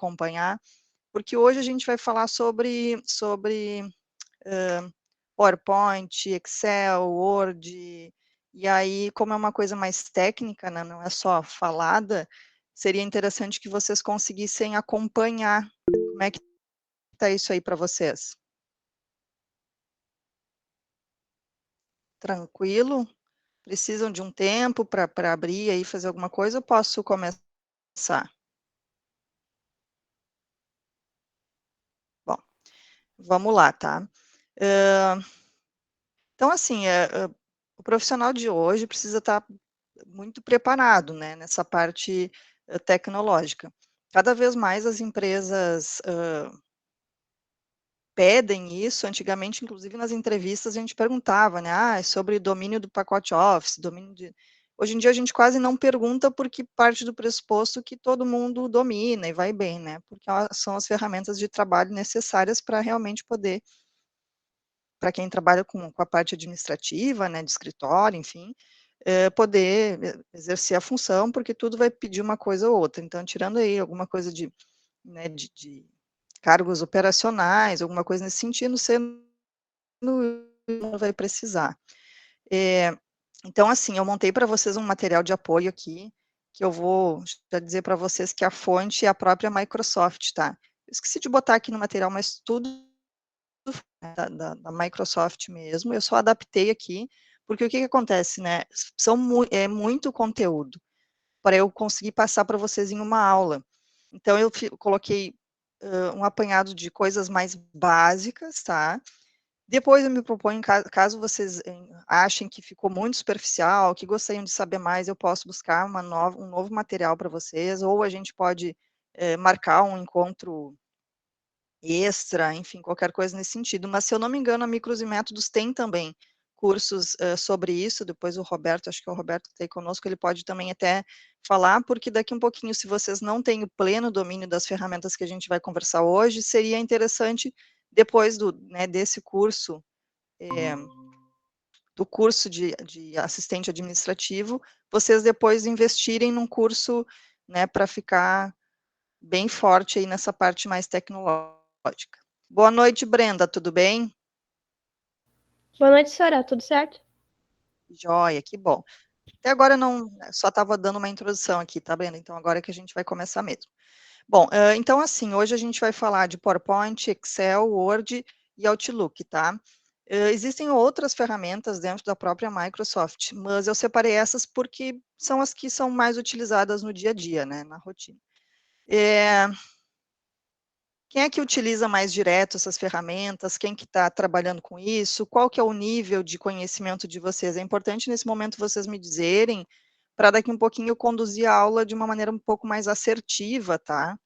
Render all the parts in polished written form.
acompanhar, porque hoje a gente vai falar sobre PowerPoint, Excel, Word, e aí, como é uma coisa mais técnica, né, não é só falada, seria interessante que vocês conseguissem acompanhar. Como é que está isso aí para vocês? Tranquilo? Precisam de um tempo para abrir aí, fazer alguma coisa, ou posso começar? Bom, vamos lá, tá? Hã, então, assim, o profissional de hoje precisa estar muito preparado, né, nessa parte, tecnológica. Cada vez mais as empresas, pedem isso. Antigamente, inclusive, nas entrevistas, a gente perguntava, né, é sobre domínio do pacote Office, domínio de hoje em dia a gente quase não pergunta, porque parte do pressuposto que todo mundo domina e vai bem, né, porque são as ferramentas de trabalho necessárias para realmente poder para quem trabalha com a parte administrativa, né, de escritório, enfim, poder exercer a função, porque tudo vai pedir uma coisa ou outra. Então, tirando aí alguma coisa de, né, de cargos operacionais, alguma coisa nesse sentido, você não vai precisar. Eh, então, assim, eu montei para vocês um material de apoio aqui, que eu vou já dizer para vocês que a fonte é a própria Microsoft, tá? Eu esqueci de botar aqui no material, mas tudo da Microsoft mesmo, eu só adaptei aqui, porque o que que acontece, né, é muito conteúdo para eu conseguir passar para vocês em uma aula. Então eu coloquei, um apanhado de coisas mais básicas, tá. Depois eu me proponho, caso vocês, achem que ficou muito superficial, que gostariam de saber mais, eu posso buscar um novo material para vocês, ou a gente pode, marcar um encontro extra, enfim, qualquer coisa nesse sentido. Mas, se eu não me engano, a Micros e Métodos tem também cursos, sobre isso. Depois o Roberto, acho que é o Roberto que está aí conosco, ele pode também até falar, porque daqui um pouquinho, se vocês não têm o pleno domínio das ferramentas que a gente vai conversar hoje, seria interessante, depois né, desse curso, do curso de assistente administrativo, vocês depois investirem num curso, né, para ficar bem forte aí nessa parte mais tecnológica. Boa noite, Brenda, tudo bem? Boa noite, senhora. Tudo certo? Joia, que bom. Até agora não, só estava dando uma introdução aqui, tá, Brenda? Então agora é que a gente vai começar mesmo. Bom, então assim, hoje a gente vai falar de PowerPoint, Excel, Word e Outlook, tá? Existem outras ferramentas dentro da própria Microsoft, mas eu separei essas porque são as que são mais utilizadas no dia a dia, né, na rotina. Quem é que utiliza mais direto essas ferramentas? Quem que está trabalhando com isso? Qual que é o nível de conhecimento de vocês? É importante nesse momento vocês me dizerem, para daqui um pouquinho eu conduzir a aula de uma maneira um pouco mais assertiva, tá?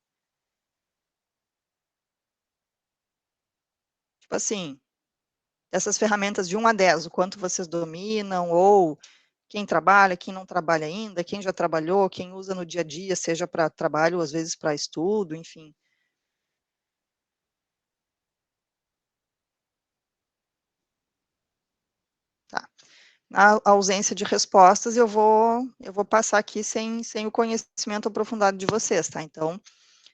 Tipo assim, essas ferramentas de 1 a 10, o quanto vocês dominam, ou quem trabalha, quem não trabalha ainda, quem já trabalhou, quem usa no dia a dia, seja para trabalho ou às vezes para estudo, enfim. Tá. Na ausência de respostas, eu vou passar aqui sem o conhecimento aprofundado de vocês, tá? Então,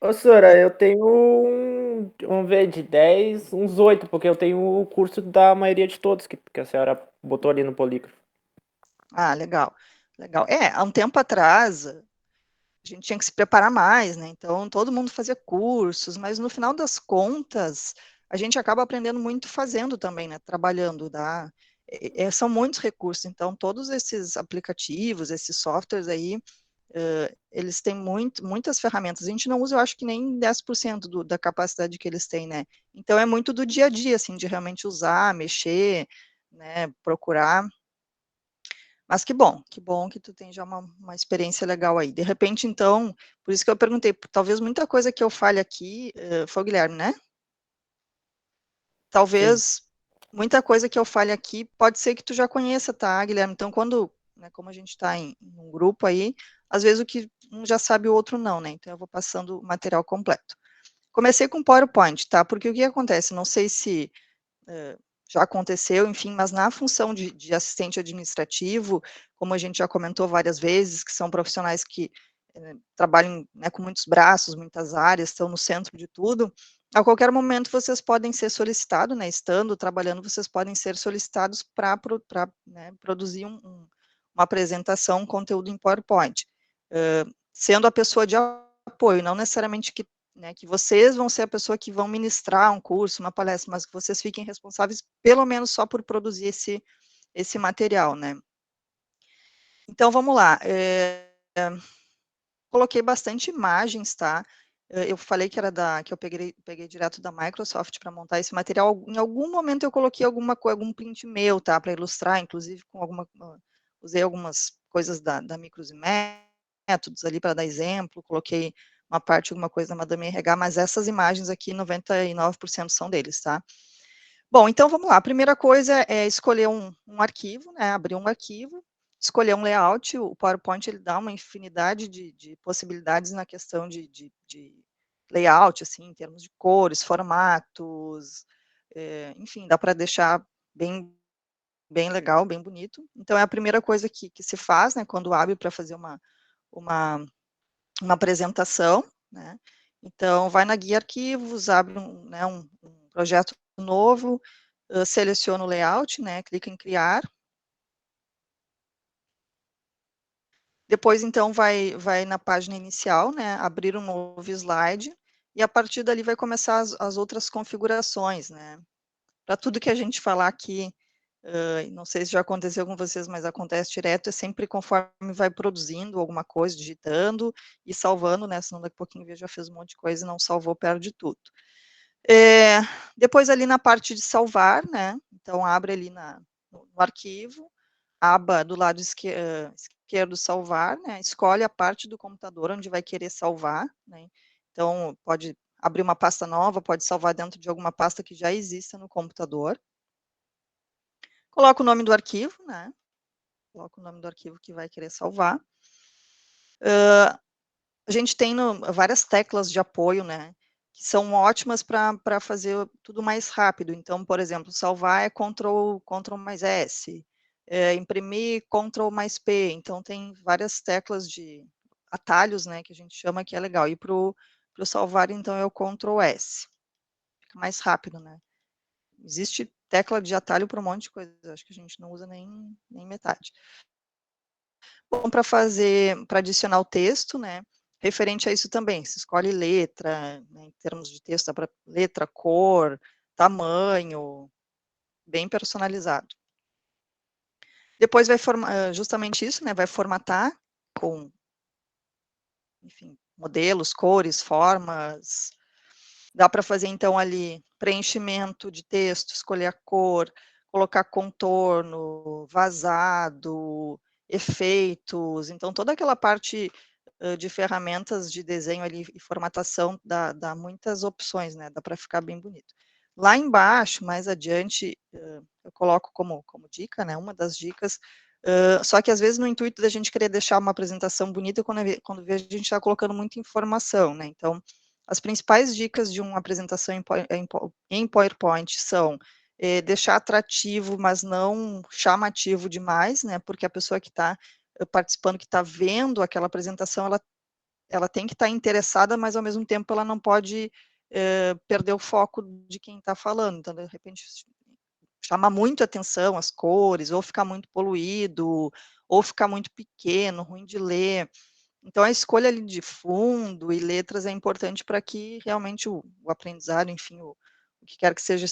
Ô, senhora, eu tenho vamos ver, de 10, uns 8, porque eu tenho o curso da maioria de todos que a senhora botou ali no polígrafo. legal, legal. Há um tempo atrás, a gente tinha que se preparar mais, né? Então, todo mundo fazia cursos, mas no final das contas, a gente acaba aprendendo muito fazendo também, né? Trabalhando, tá? São muitos recursos, então, todos esses aplicativos, esses softwares aí, eles têm muitas ferramentas. A gente não usa, eu acho que nem 10% da capacidade que eles têm, né? Então, é muito do dia a dia, assim, de realmente usar, mexer, né, procurar. Mas que bom que tu tem já uma experiência legal aí. De repente, então, por isso que eu perguntei, talvez muita coisa que eu fale aqui, foi o Guilherme, né? Sim. Talvez muita coisa que eu fale aqui pode ser que tu já conheça, tá, Guilherme? Então, né, como a gente está em um grupo aí, às vezes o que um já sabe o outro não, né? Então eu vou passando o material completo. Comecei com PowerPoint, tá? Porque o que acontece? Não sei se já aconteceu, enfim, mas na função de assistente administrativo, como a gente já comentou várias vezes, que são profissionais que trabalham, né, com muitos braços, muitas áreas, estão no centro de tudo, a qualquer momento vocês podem ser solicitados, né, estando trabalhando, vocês podem ser solicitados para né, produzir uma apresentação, um conteúdo em PowerPoint, sendo a pessoa de apoio, não necessariamente né, que vocês vão ser a pessoa que vão ministrar um curso, uma palestra, mas que vocês fiquem responsáveis, pelo menos só por produzir esse material, né. Então, vamos lá, coloquei bastante imagens, tá, eu falei que era que eu peguei direto da Microsoft para montar esse material, em algum momento eu coloquei algum print meu, tá, para ilustrar, inclusive com usei algumas coisas da Micros e Métodos ali para dar exemplo, coloquei uma parte, alguma coisa da Madame RH, mas essas imagens aqui, 99% são deles, tá. Bom, então vamos lá, a primeira coisa é escolher um arquivo, né, abrir um arquivo, escolher um layout, o PowerPoint ele dá uma infinidade de possibilidades na questão de layout, assim, em termos de cores, formatos, enfim, dá para deixar bem legal, bem bonito. Então é a primeira coisa que se faz, né, quando abre para fazer uma apresentação, né. Então vai na guia arquivos, abre né, um projeto novo, seleciona o layout, né, clica em criar. Depois, então, vai na página inicial, né, abrir um novo slide, e a partir dali vai começar as outras configurações, né. Para tudo que a gente falar aqui, não sei se já aconteceu com vocês, mas acontece direto, é sempre conforme vai produzindo alguma coisa, digitando e salvando, né, senão daqui a pouquinho já fez um monte de coisa e não salvou, perde tudo. Depois ali na parte de salvar, né, então abre ali no arquivo, aba do lado esquerdo salvar, né, escolhe a parte do computador onde vai querer salvar, né, então pode abrir uma pasta nova, pode salvar dentro de alguma pasta que já exista no computador. Coloca o nome do arquivo, né, coloca o nome do arquivo que vai querer salvar. A gente tem várias teclas de apoio, né, que são ótimas para fazer tudo mais rápido. Então, por exemplo, salvar é Ctrl mais S, imprimir Ctrl mais P. Então, tem várias teclas de atalhos, né, que a gente chama, que é legal. E para o salvar, então, é o Ctrl S. Fica mais rápido, né. Existe tecla de atalho para um monte de coisa, acho que a gente não usa nem metade. Bom, para adicionar o texto, né, referente a isso também, se escolhe letra, né, em termos de texto, dá para letra, cor, tamanho, bem personalizado. Depois vai justamente isso, né, vai formatar com, enfim, modelos, cores, formas. Dá para fazer então ali preenchimento de texto, escolher a cor, colocar contorno, vazado, efeitos, então toda aquela parte de ferramentas de desenho ali e formatação dá muitas opções, né, dá para ficar bem bonito. Lá embaixo, mais adiante, eu coloco como dica, né, uma das dicas, só que às vezes no intuito da gente querer deixar uma apresentação bonita, quando vê a gente está colocando muita informação, né, então as principais dicas de uma apresentação em PowerPoint são, deixar atrativo, mas não chamativo demais, né, porque a pessoa que está participando, que está vendo aquela apresentação, ela tem que estar interessada, mas ao mesmo tempo ela não pode, perder o foco de quem está falando, então de repente chama muito atenção as cores, ou ficar muito poluído, ou ficar muito pequeno, ruim de ler. Então a escolha ali de fundo e letras é importante para que realmente o aprendizado, enfim, o que quer que seja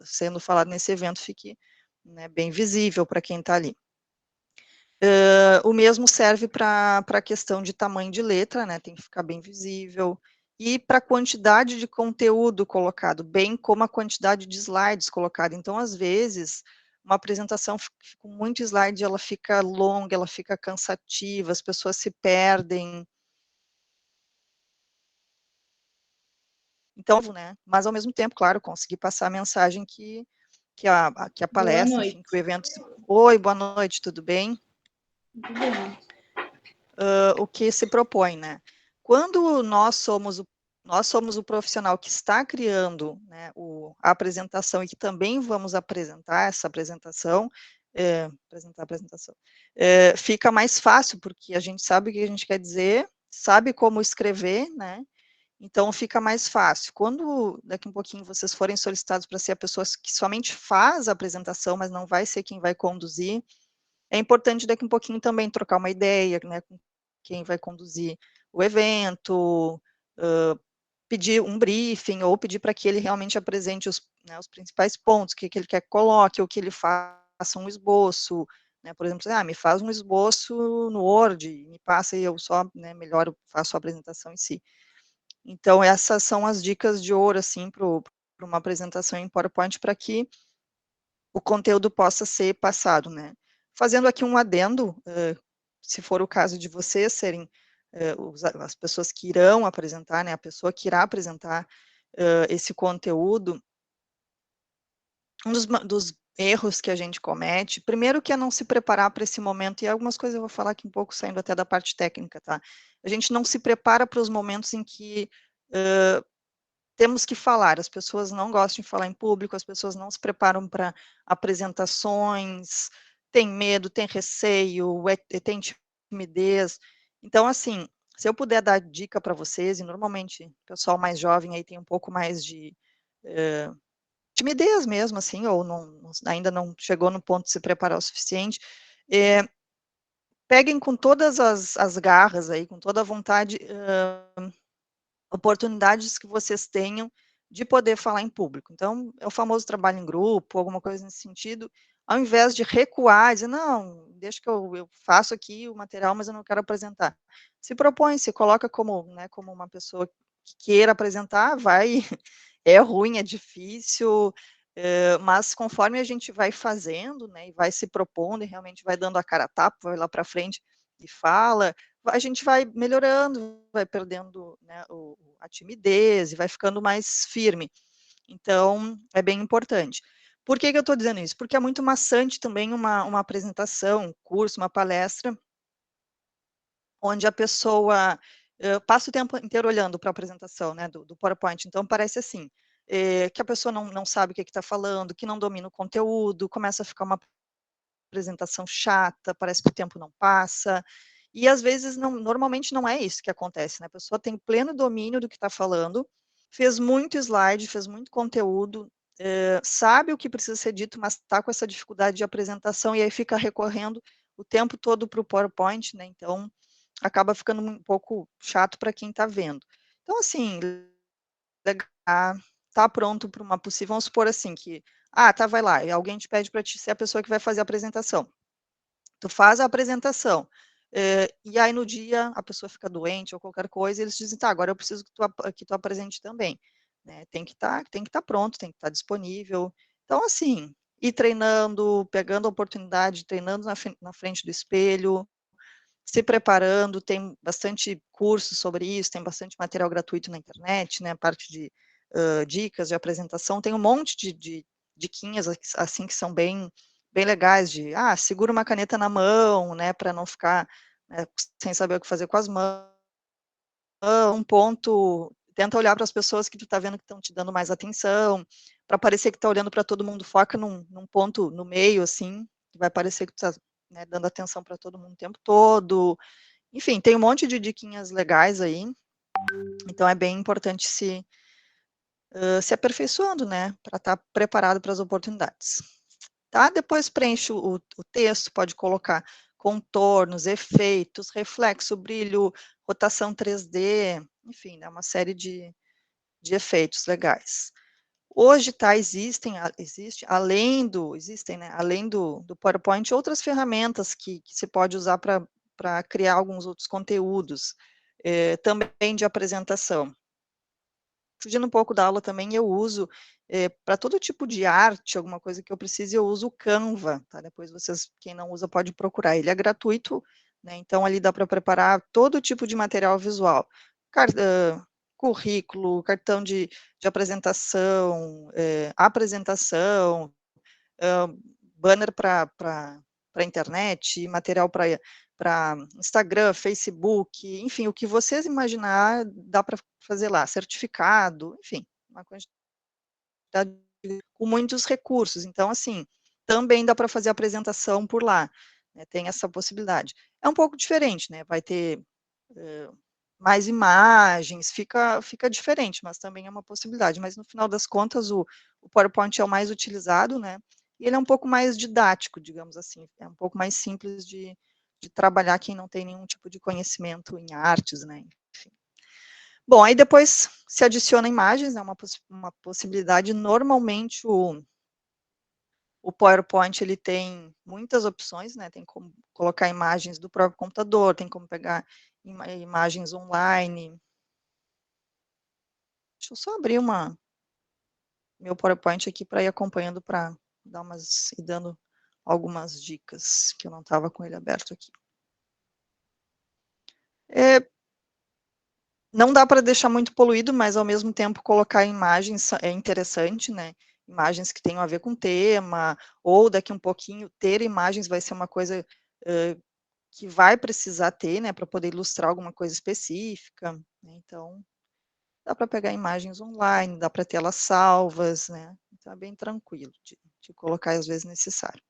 sendo falado nesse evento fique, né, bem visível para quem está ali. O mesmo serve para a questão de tamanho de letra, né, tem que ficar bem visível, e para a quantidade de conteúdo colocado, bem como a quantidade de slides colocado. Então, às vezes, uma apresentação com muito slide, ela fica longa, ela fica cansativa, as pessoas se perdem. Então, né, mas ao mesmo tempo, claro, conseguir passar a mensagem que a Boa palestra, enfim, noite. que o evento. Oi, boa noite, tudo bem? Tudo bem. O que se propõe, né? Quando nós somos o profissional que está criando, né, a apresentação e que também vamos apresentar essa apresentação, apresentar a apresentação, fica mais fácil, porque a gente sabe o que a gente quer dizer, sabe como escrever, né? Então fica mais fácil. Quando daqui um pouquinho vocês forem solicitados para ser a pessoa que somente faz a apresentação, mas não vai ser quem vai conduzir, é importante daqui um pouquinho também trocar uma ideia, né, com quem vai conduzir o evento, pedir um briefing, ou pedir para que ele realmente apresente os, né, os principais pontos, o que ele quer que coloque, ou que ele faça um esboço, né, por exemplo, me faz um esboço no Word, me passa e eu só, né, melhor faço a apresentação em si. Então, essas são as dicas de ouro, assim, para uma apresentação em PowerPoint, para que o conteúdo possa ser passado, né. Fazendo aqui um adendo, se for o caso de vocês serem as pessoas que irão apresentar, né, a pessoa que irá apresentar esse conteúdo, um dos erros que a gente comete, primeiro que é não se preparar para esse momento, e algumas coisas eu vou falar aqui um pouco saindo até da parte técnica, tá? A gente não se prepara para os momentos em que temos que falar, as pessoas não gostam de falar em público, as pessoas não se preparam para apresentações, tem medo, tem receio, tem timidez. Então, assim, se eu puder dar dica para vocês, e normalmente o pessoal mais jovem aí tem um pouco mais de timidez mesmo, assim, ou ainda não chegou no ponto de se preparar o suficiente, peguem com todas as garras aí, com toda a vontade, oportunidades que vocês tenham de poder falar em público. Então, é o famoso trabalho em grupo, alguma coisa nesse sentido, ao invés de recuar, dizer, não, deixa que eu faço aqui o material, mas eu não quero apresentar. Se propõe, se coloca como, né, como uma pessoa que queira apresentar, vai, é ruim, é difícil, mas conforme a gente vai fazendo, né, e vai se propondo, e realmente vai dando a cara a tapa, vai lá para frente e fala, a gente vai melhorando, vai perdendo, né, a timidez e vai ficando mais firme. Então, é bem importante. Por que eu estou dizendo isso? Porque é muito maçante também uma apresentação, um curso, uma palestra, onde a pessoa passa o tempo inteiro olhando para a apresentação, né, do PowerPoint. Então, parece assim, que a pessoa não sabe o que está falando, que não domina o conteúdo, começa a ficar uma apresentação chata, parece que o tempo não passa, e às vezes normalmente não é isso que acontece, né, a pessoa tem pleno domínio do que está falando, fez muito slide, fez muito conteúdo, sabe o que precisa ser dito, mas está com essa dificuldade de apresentação, e aí fica recorrendo o tempo todo para o PowerPoint, né, então acaba ficando um pouco chato para quem está vendo. Então, assim, tá pronto para uma possível, vamos supor assim que, tá, vai lá, e alguém te pede para ti ser a pessoa que vai fazer a apresentação. Tu faz a apresentação, e aí no dia a pessoa fica doente ou qualquer coisa, eles dizem, tá, agora eu preciso que tu apresente também, né, tem que estar pronto, tem que estar disponível. Então, assim, ir treinando, pegando a oportunidade, treinando na frente do espelho, se preparando, tem bastante curso sobre isso, tem bastante material gratuito na internet, né, a parte de dicas de apresentação, tem um monte de diquinhas, assim, que são bem legais, de, segura uma caneta na mão, né, para não ficar, né, sem saber o que fazer com as mãos, um ponto, tenta olhar para as pessoas que tu está vendo que estão te dando mais atenção, para parecer que está olhando para todo mundo, foca num ponto no meio, assim, que vai parecer que tu está, né, dando atenção para todo mundo o tempo todo. Enfim, tem um monte de diquinhas legais aí, então é bem importante se aperfeiçoando, né, para estar preparado para as oportunidades. Tá? Depois preenche o texto, pode colocar contornos, efeitos, reflexo, brilho, rotação 3D, enfim, né, uma série de efeitos legais. Hoje, tá, existem, né, além do PowerPoint, outras ferramentas que se pode usar para criar alguns outros conteúdos, também de apresentação. Fugindo um pouco da aula também, eu uso, para todo tipo de arte, alguma coisa que eu precise, eu uso o Canva, tá? Depois vocês, quem não usa, pode procurar. Ele é gratuito, né? Então ali dá para preparar todo tipo de material visual. Currículo, cartão de apresentação, apresentação, banner para internet, material para Instagram, Facebook, enfim, o que vocês imaginar, dá para fazer lá, certificado, enfim, uma quantidade com muitos recursos. Então, assim, também dá para fazer a apresentação por lá, né, tem essa possibilidade. É um pouco diferente, né, vai ter mais imagens, fica diferente, mas também é uma possibilidade. Mas no final das contas, o PowerPoint é o mais utilizado, né? E ele é um pouco mais didático, digamos assim, é um pouco mais simples de trabalhar quem não tem nenhum tipo de conhecimento em artes, né? Enfim. Bom, aí depois se adiciona imagens, é uma possibilidade. Normalmente o PowerPoint ele tem muitas opções, né? Tem como colocar imagens do próprio computador, tem como pegar imagens online. Deixa eu só abrir meu PowerPoint aqui para ir acompanhando, para dar e dando algumas dicas, que eu não estava com ele aberto aqui. Não dá para deixar muito poluído, mas ao mesmo tempo colocar imagens é interessante, né? Imagens que tenham a ver com o tema, ou daqui um pouquinho ter imagens vai ser uma coisa que vai precisar ter, né, para poder ilustrar alguma coisa específica, né? Então, dá para pegar imagens online, dá para ter elas salvas, né? Então é bem tranquilo de colocar às vezes necessário.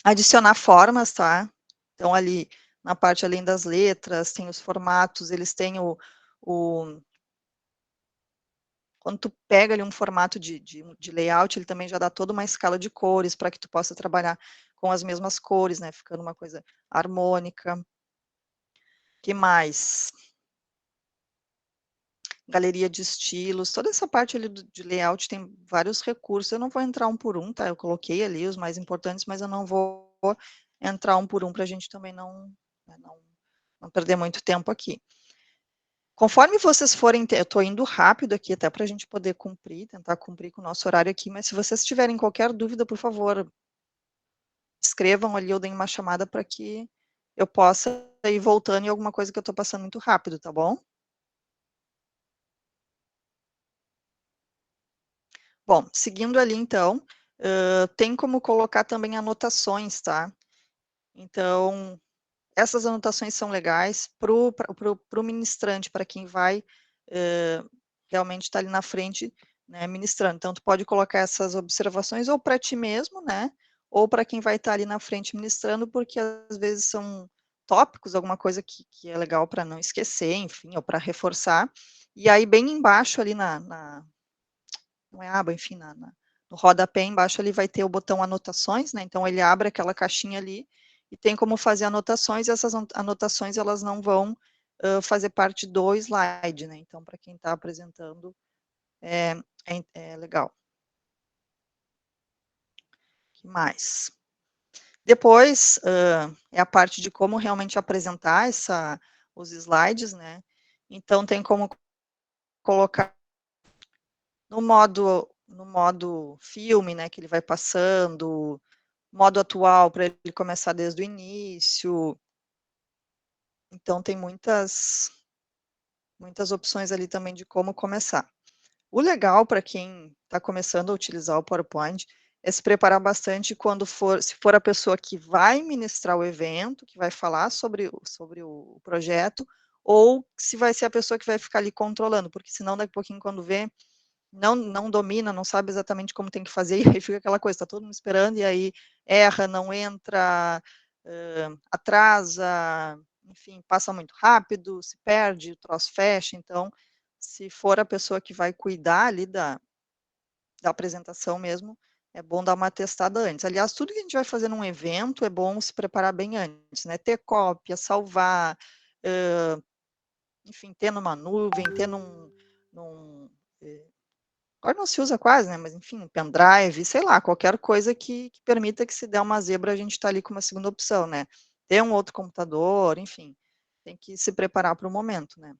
Adicionar formas, tá? Então ali na parte além das letras, tem os formatos, eles têm quando tu pega ali um formato de layout, ele também já dá toda uma escala de cores para que tu possa trabalhar com as mesmas cores, né? Ficando uma coisa harmônica. Que mais? Galeria de estilos, toda essa parte ali de layout tem vários recursos. Eu não vou entrar um por um, tá? Eu coloquei ali os mais importantes, mas eu não vou entrar um por um para a gente também não perder muito tempo aqui. Conforme vocês forem, eu estou indo rápido aqui, até para a gente poder tentar cumprir com o nosso horário aqui, mas se vocês tiverem qualquer dúvida, por favor, escrevam ali ou deem uma chamada para que eu possa ir voltando em alguma coisa que eu estou passando muito rápido, tá bom? Bom, seguindo ali então, tem como colocar também anotações, tá? Então, essas anotações são legais para o ministrante, para quem vai realmente estar ali na frente, né, ministrando. Então, tu pode colocar essas observações ou para ti mesmo, né, ou para quem vai estar ali na frente ministrando, porque às vezes são tópicos, alguma coisa que é legal para não esquecer, enfim, ou para reforçar. E aí, bem embaixo ali não é aba, enfim, no rodapé embaixo ele vai ter o botão anotações, né, então ele abre aquela caixinha ali e tem como fazer anotações, e essas anotações elas não vão fazer parte do slide, né, então para quem está apresentando é legal. O que mais? Depois é a parte de como realmente apresentar os slides, né, então tem como colocar no modo filme, né, que ele vai passando, modo atual para ele começar desde o início. Então tem muitas opções ali também de como começar. O legal para quem está começando a utilizar o PowerPoint é se preparar bastante se for a pessoa que vai ministrar o evento, que vai falar sobre o projeto, ou se vai ser a pessoa que vai ficar ali controlando, porque senão daqui a pouquinho quando vê, não domina, não sabe exatamente como tem que fazer, e aí fica aquela coisa, está todo mundo esperando, e aí erra, não entra, atrasa, enfim, passa muito rápido, se perde, o troço fecha, então, se for a pessoa que vai cuidar ali da apresentação mesmo, é bom dar uma testada antes. Aliás, tudo que a gente vai fazer num evento, é bom se preparar bem antes, né, ter cópia, salvar, enfim, ter numa nuvem, ter agora não se usa quase, né, mas enfim, pendrive, sei lá, qualquer coisa que permita que se der uma zebra, a gente está ali com uma segunda opção, né. Ter um outro computador, enfim, tem que se preparar para o momento, né.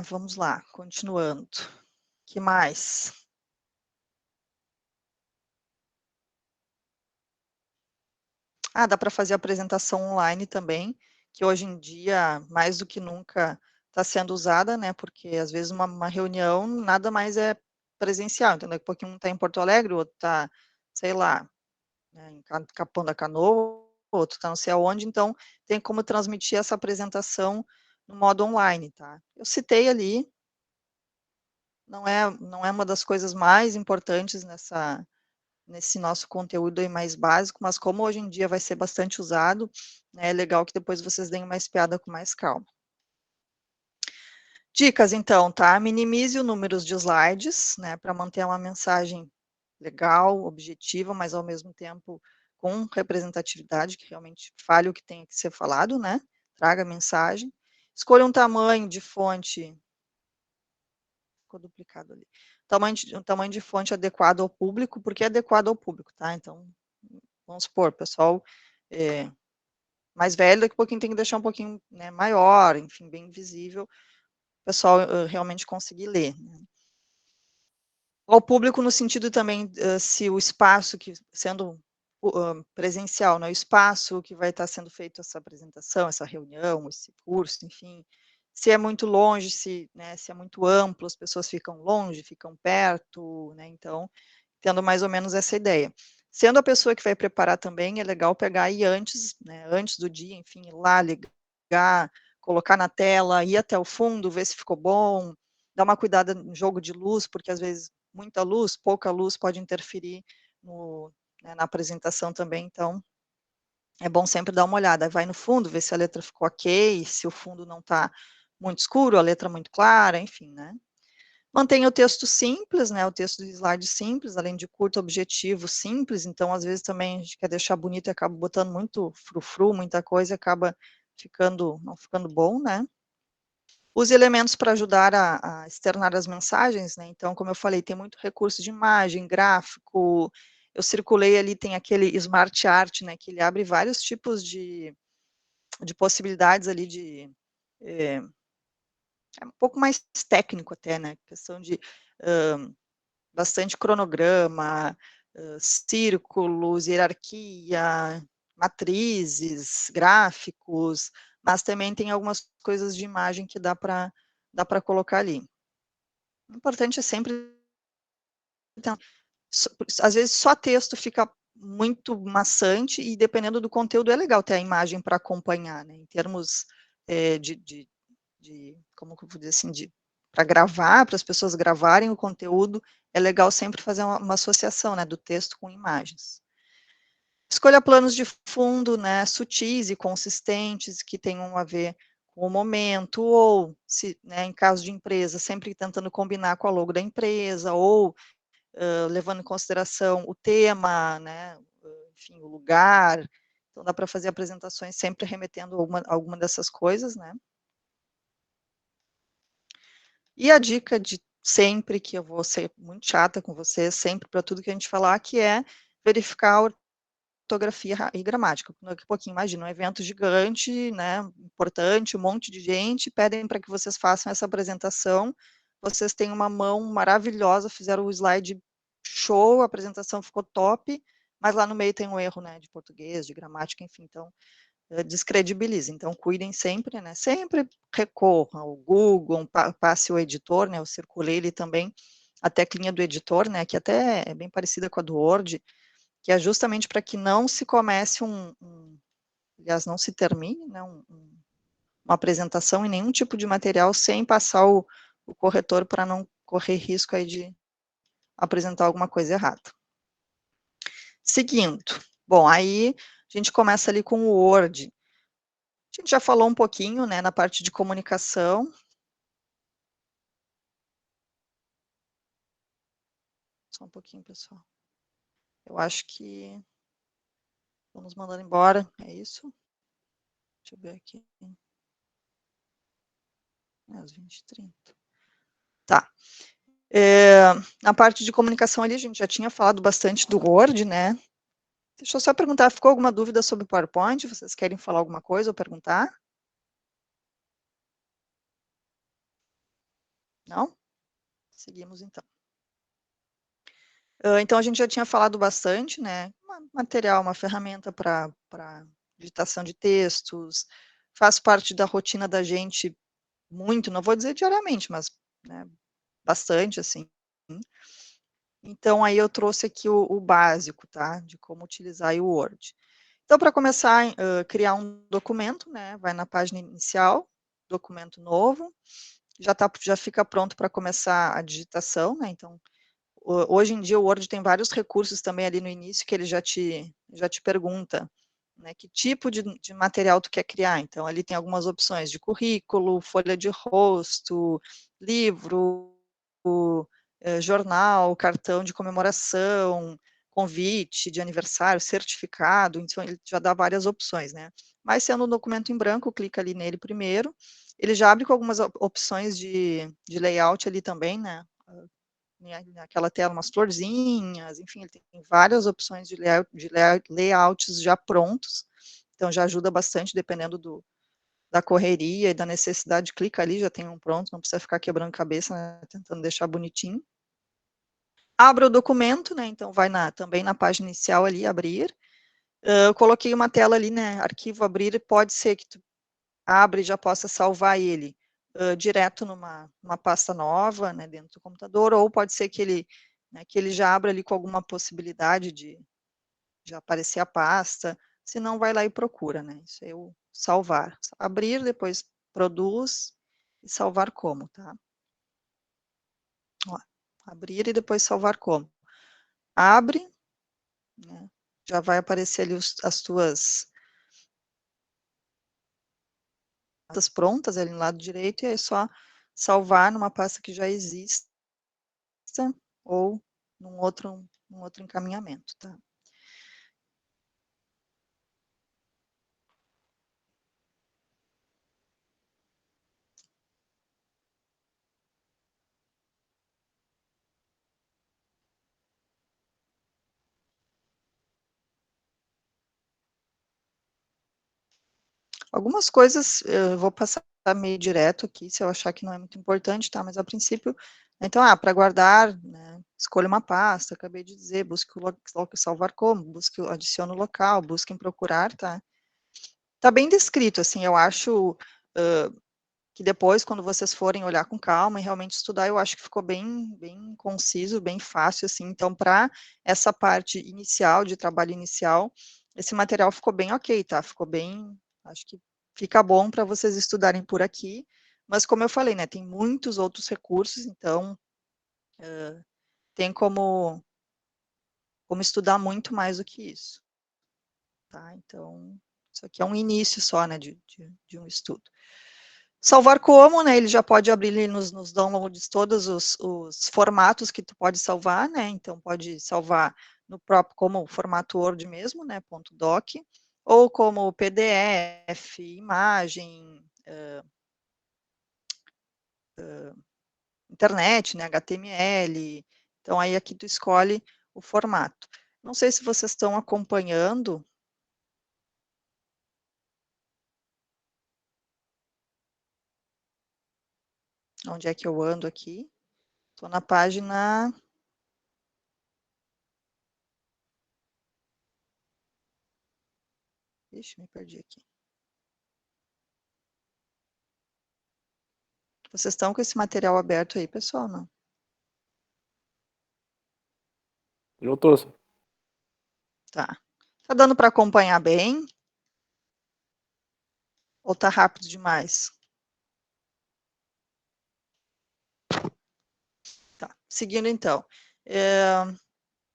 Vamos lá, continuando. Que mais? Dá para fazer apresentação online também, que hoje em dia, mais do que nunca, está sendo usada, né, porque às vezes uma reunião nada mais é presencial, então daqui a pouquinho um está em Porto Alegre, o outro está, sei lá, né, em Capão da Canoa, outro está não sei aonde, então tem como transmitir essa apresentação no modo online, tá. Eu citei ali não é uma das coisas mais importantes nesse nosso conteúdo aí mais básico, mas como hoje em dia vai ser bastante usado, né, é legal que depois vocês deem uma espiada com mais calma. Dicas, então, tá? Minimize o número de slides, né, para manter uma mensagem legal, objetiva, mas ao mesmo tempo com representatividade, que realmente fale o que tem que ser falado, né? Traga a mensagem. Escolha um tamanho de fonte, ficou duplicado ali. Um tamanho de fonte adequado ao público, porque é adequado ao público, tá? Então, vamos supor, pessoal mais velho, daqui a pouquinho tem que deixar um pouquinho, né, maior, enfim, bem visível, o pessoal realmente conseguir ler. Né? Ao público no sentido também, se o espaço que, sendo presencial, né, o espaço que vai estar sendo feito essa apresentação, essa reunião, esse curso, enfim, se é muito longe, se é muito amplo, as pessoas ficam longe, ficam perto, né, então, tendo mais ou menos essa ideia. Sendo a pessoa que vai preparar também, é legal pegar aí antes, né, antes do dia, enfim, ir lá, ligar, colocar na tela, ir até o fundo, ver se ficou bom, dar uma cuidada no jogo de luz, porque às vezes muita luz, pouca luz pode interferir na apresentação também, então é bom sempre dar uma olhada, vai no fundo, ver se a letra ficou ok, se o fundo não está muito escuro, a letra muito clara, enfim, né. Mantenha o texto simples, né, o texto do slide simples, além de curto, objetivo, simples, então às vezes também a gente quer deixar bonito e acaba botando muito frufru, muita coisa, e acaba não ficando bom, né. Use elementos para ajudar a externar as mensagens, né, então, como eu falei, tem muito recurso de imagem, gráfico, eu circulei ali, tem aquele Smart Art, né, que ele abre vários tipos de possibilidades ali é um pouco mais técnico até, né, questão de, bastante cronograma, círculos, hierarquia, matrizes, gráficos, mas também tem algumas coisas de imagem que dá para colocar ali. O importante é sempre às vezes só texto fica muito maçante e dependendo do conteúdo é legal ter a imagem para acompanhar, né, em termos, como que eu vou dizer assim, para gravar, para as pessoas gravarem o conteúdo, é legal sempre fazer uma associação, né, do texto com imagens. Escolha planos de fundo, né, sutis e consistentes, que tenham a ver com o momento, ou se, né, em caso de empresa, sempre tentando combinar com a logo da empresa, ou levando em consideração o tema, né, enfim, o lugar, então dá para fazer apresentações sempre remetendo a alguma dessas coisas, né. E a dica de sempre, que eu vou ser muito chata com você, sempre para tudo que a gente falar, que é verificar a ortografia e gramática. Daqui a pouquinho, imagina, um evento gigante, né, importante, um monte de gente, pedem para que vocês façam essa apresentação, vocês têm uma mão maravilhosa, fizeram o slide show, a apresentação ficou top, mas lá no meio tem um erro, né, de português, de gramática, enfim, então descredibiliza. Então, cuidem sempre, né? Sempre recorram ao Google, passe o editor, né? Eu circulei ele também, a teclinha do editor, né? Que até é bem parecida com a do Word, que é justamente para que não se comece aliás, não se termine, né? Uma apresentação em nenhum tipo de material sem passar o corretor para não correr risco aí de apresentar alguma coisa errada. Seguindo, bom, aí a gente começa ali com o Word. A gente já falou um pouquinho, né, na parte de comunicação. Só um pouquinho, pessoal. Eu acho que estão nos mandando embora, é isso? Deixa eu ver aqui. Às 20h30. Tá. Na parte de comunicação ali, a gente já tinha falado bastante do Word, né? Deixa eu só perguntar, ficou alguma dúvida sobre o PowerPoint? Vocês querem falar alguma coisa ou perguntar? Não? Seguimos, então. Então, a gente já tinha falado bastante, né? Material, uma ferramenta para digitação de textos, faz parte da rotina da gente muito, não vou dizer diariamente, mas, né, bastante, assim. Então, aí eu trouxe aqui o básico, tá? De como utilizar aí o Word. Então, para começar, criar um documento, né? Vai na página inicial, documento novo, já fica pronto para começar a digitação, né? Então, hoje em dia o Word tem vários recursos também ali no início que ele já te pergunta, né, que tipo de material tu quer criar. Então, ali tem algumas opções de currículo, folha de rosto, livro, jornal, cartão de comemoração, convite de aniversário, certificado, então ele já dá várias opções, né? Mas sendo um documento em branco, clica ali nele primeiro, ele já abre com algumas opções de layout ali também, né? Naquela tela umas florzinhas, enfim, ele tem várias opções de layouts já prontos, então já ajuda bastante, dependendo da correria e da necessidade, clica ali, já tem um pronto, não precisa ficar quebrando cabeça, né, tentando deixar bonitinho. Abra o documento, né, então vai também na página inicial ali, abrir. Eu coloquei uma tela ali, né, arquivo abrir, pode ser que tu abre e já possa salvar ele direto numa pasta nova, né, dentro do computador, ou pode ser que ele já abra ali com alguma possibilidade de aparecer a pasta, se não vai lá e procura, né, isso é o salvar. Abrir, depois produz e salvar como, tá? Ó, abrir e depois salvar como. Abre, né, já vai aparecer ali as tuas pastas prontas ali no lado direito, e aí é só salvar numa pasta que já exista, ou num outro encaminhamento, tá? Algumas coisas eu vou passar meio direto aqui, se eu achar que não é muito importante, tá? Mas a princípio, então, para guardar, né, escolha uma pasta, acabei de dizer, busque o salvar como, busque, adicione o local, busque em procurar, tá? Tá bem descrito, assim, eu acho que depois, quando vocês forem olhar com calma e realmente estudar, eu acho que ficou bem conciso, bem fácil, assim, então, para essa parte inicial, de trabalho inicial, esse material ficou bem ok, tá? Ficou bem, acho que fica bom para vocês estudarem por aqui, mas como eu falei, né, tem muitos outros recursos, então, tem como estudar muito mais do que isso, tá? Então, isso aqui é um início só, né, de um estudo. Salvar como, né, ele já pode abrir ali nos downloads todos os formatos que tu pode salvar, né, então pode salvar no próprio, como formato Word mesmo, né, .doc, ou como PDF, imagem, internet, né, HTML, então aí aqui tu escolhe o formato. Não sei se vocês estão acompanhando. Onde é que eu ando aqui? Estou na página... Ixi, me perdi aqui. Vocês estão com esse material aberto aí, pessoal, não? Eu tô. Tá. Tá dando para acompanhar bem? Ou tá rápido demais? Tá. Seguindo então.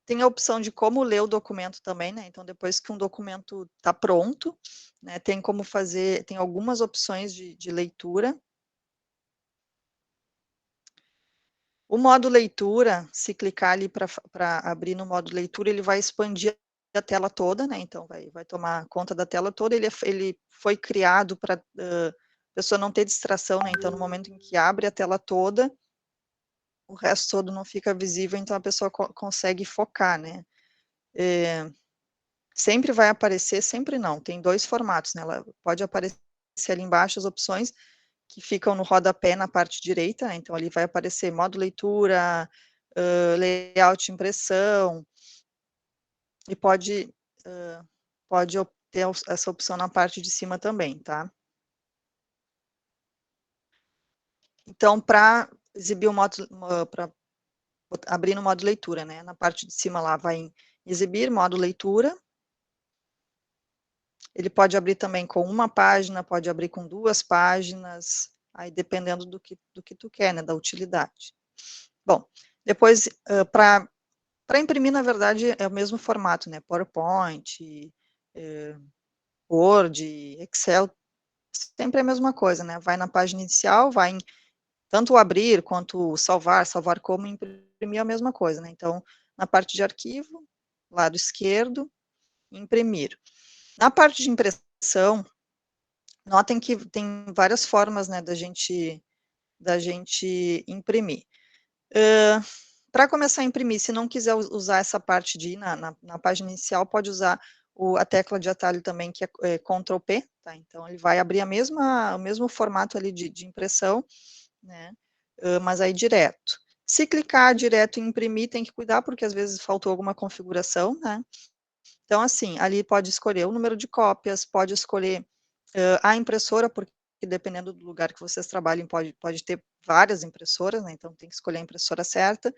Tem a opção de como ler o documento também, né? Então, depois que um documento está pronto, né, tem como fazer, tem algumas opções de leitura. O modo leitura, se clicar ali para abrir no modo leitura, ele vai expandir a tela toda, né? Então, vai tomar conta da tela toda. Ele foi criado para a pessoa não ter distração, né? Então, no momento em que abre a tela toda, o resto todo não fica visível, então a pessoa consegue focar, né? Sempre vai aparecer, sempre não, tem dois formatos, né? Ela pode aparecer ali embaixo as opções que ficam no rodapé na parte direita, né? Então ali vai aparecer modo leitura, layout impressão, e pode ter essa opção na parte de cima também, tá? Então, para exibir o modo, para abrir no modo leitura, né? Na parte de cima lá vai em exibir modo leitura. Ele pode abrir também com uma página, pode abrir com 2 páginas, aí dependendo do que tu quer, né, da utilidade. Bom, depois, para imprimir, na verdade, é o mesmo formato, né, PowerPoint, Word, Excel, sempre é a mesma coisa, né, vai na página inicial, vai em tanto o abrir quanto o salvar como, imprimir é a mesma coisa, né, então, na parte de arquivo, lado esquerdo, imprimir. Na parte de impressão, notem que tem várias formas, né, da gente imprimir. Para começar a imprimir, se não quiser usar essa parte de ir na página inicial, pode usar a tecla de atalho também, que é Ctrl P, tá? Então, ele vai abrir o mesmo formato ali de impressão, né? Mas aí direto. Se clicar direto em imprimir, tem que cuidar, porque às vezes faltou alguma configuração, né? Então, assim, ali pode escolher o número de cópias, pode escolher a impressora, porque dependendo do lugar que vocês trabalhem, pode ter várias impressoras, né? Então tem que escolher a impressora certa.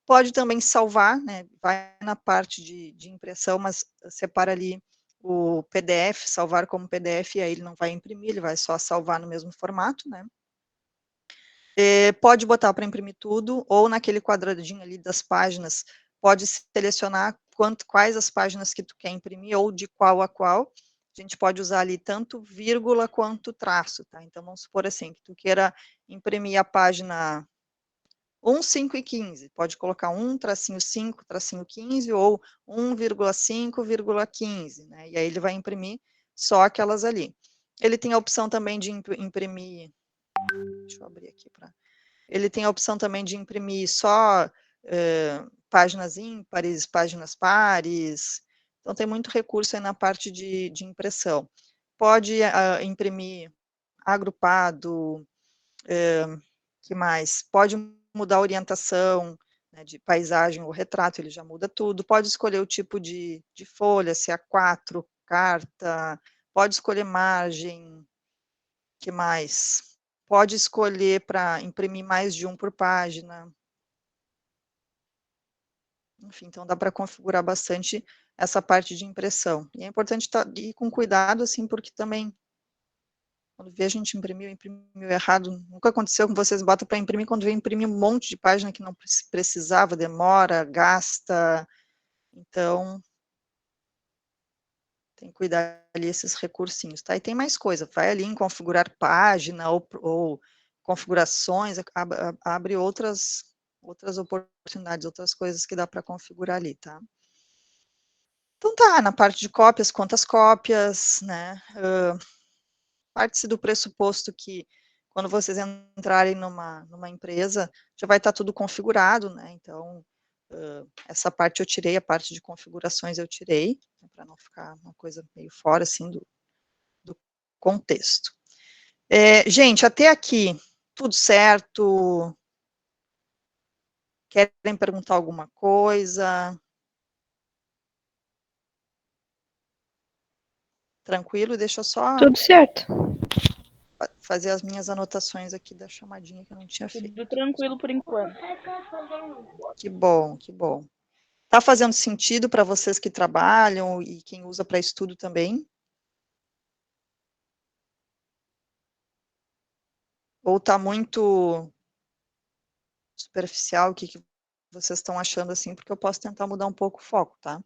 Pode também salvar, né? Vai na parte de impressão, mas separa ali o PDF, salvar como PDF, e aí ele não vai imprimir, ele vai só salvar no mesmo formato, né? Pode botar para imprimir tudo, ou naquele quadradinho ali das páginas, pode selecionar quais as páginas que tu quer imprimir, ou de qual a qual. A gente pode usar ali tanto vírgula quanto traço, tá? Então, vamos supor assim, que tu queira imprimir a página 1, 5 e 15. Pode colocar 1, tracinho 5, tracinho 15, ou 1,5,15, né? E aí ele vai imprimir só aquelas ali. Ele tem a opção também de imprimir. Deixa eu abrir aqui para. Ele tem a opção também de imprimir só páginas ímpares, páginas pares. Então, tem muito recurso aí na parte de impressão. Pode imprimir agrupado, que mais? Pode mudar a orientação, né, de paisagem ou retrato, ele já muda tudo. Pode escolher o tipo de folha, se é A4, carta. Pode escolher margem, que mais? Pode escolher para imprimir mais de um por página. Enfim, então dá para configurar bastante essa parte de impressão. E é importante ir com cuidado, assim, porque também, quando vê a gente imprimiu errado, nunca aconteceu com vocês, bota para imprimir, quando vê imprimir um monte de página que não precisava, demora, gasta. Então, tem que cuidar ali esses recursinhos, tá? E tem mais coisa, vai ali em configurar página ou configurações, abre outras oportunidades, outras coisas que dá para configurar ali, tá? Então tá, na parte de cópias, quantas cópias, né? Parte-se do pressuposto que quando vocês entrarem numa empresa, já vai estar tudo configurado, né? Então, essa parte eu tirei, a parte de configurações eu tirei, né, para não ficar uma coisa meio fora, assim, do contexto. Gente, até aqui, tudo certo? Querem perguntar alguma coisa? Tranquilo? Deixa eu só Tudo certo. fazer as minhas anotações aqui da chamadinha que eu não tinha feito. Tudo tranquilo por enquanto. Que bom, que bom. Tá fazendo sentido para vocês que trabalham e quem usa para estudo também? Ou tá muito superficial? O que vocês estão achando assim? Porque eu posso tentar mudar um pouco o foco, tá?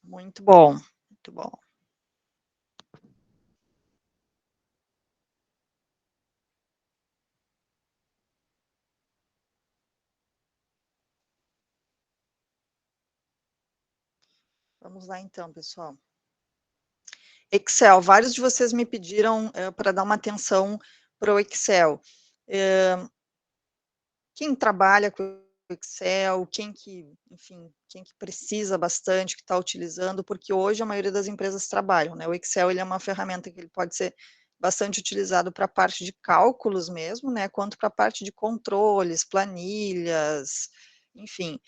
Muito bom, muito bom. Vamos lá então, pessoal. Excel, vários de vocês me pediram para dar uma atenção para o Excel. Quem trabalha com Excel, quem que precisa bastante, que está utilizando, porque hoje a maioria das empresas trabalham, né? O Excel, ele é uma ferramenta que ele pode ser bastante utilizado para a parte de cálculos mesmo, né, quanto para a parte de controles, planilhas, enfim.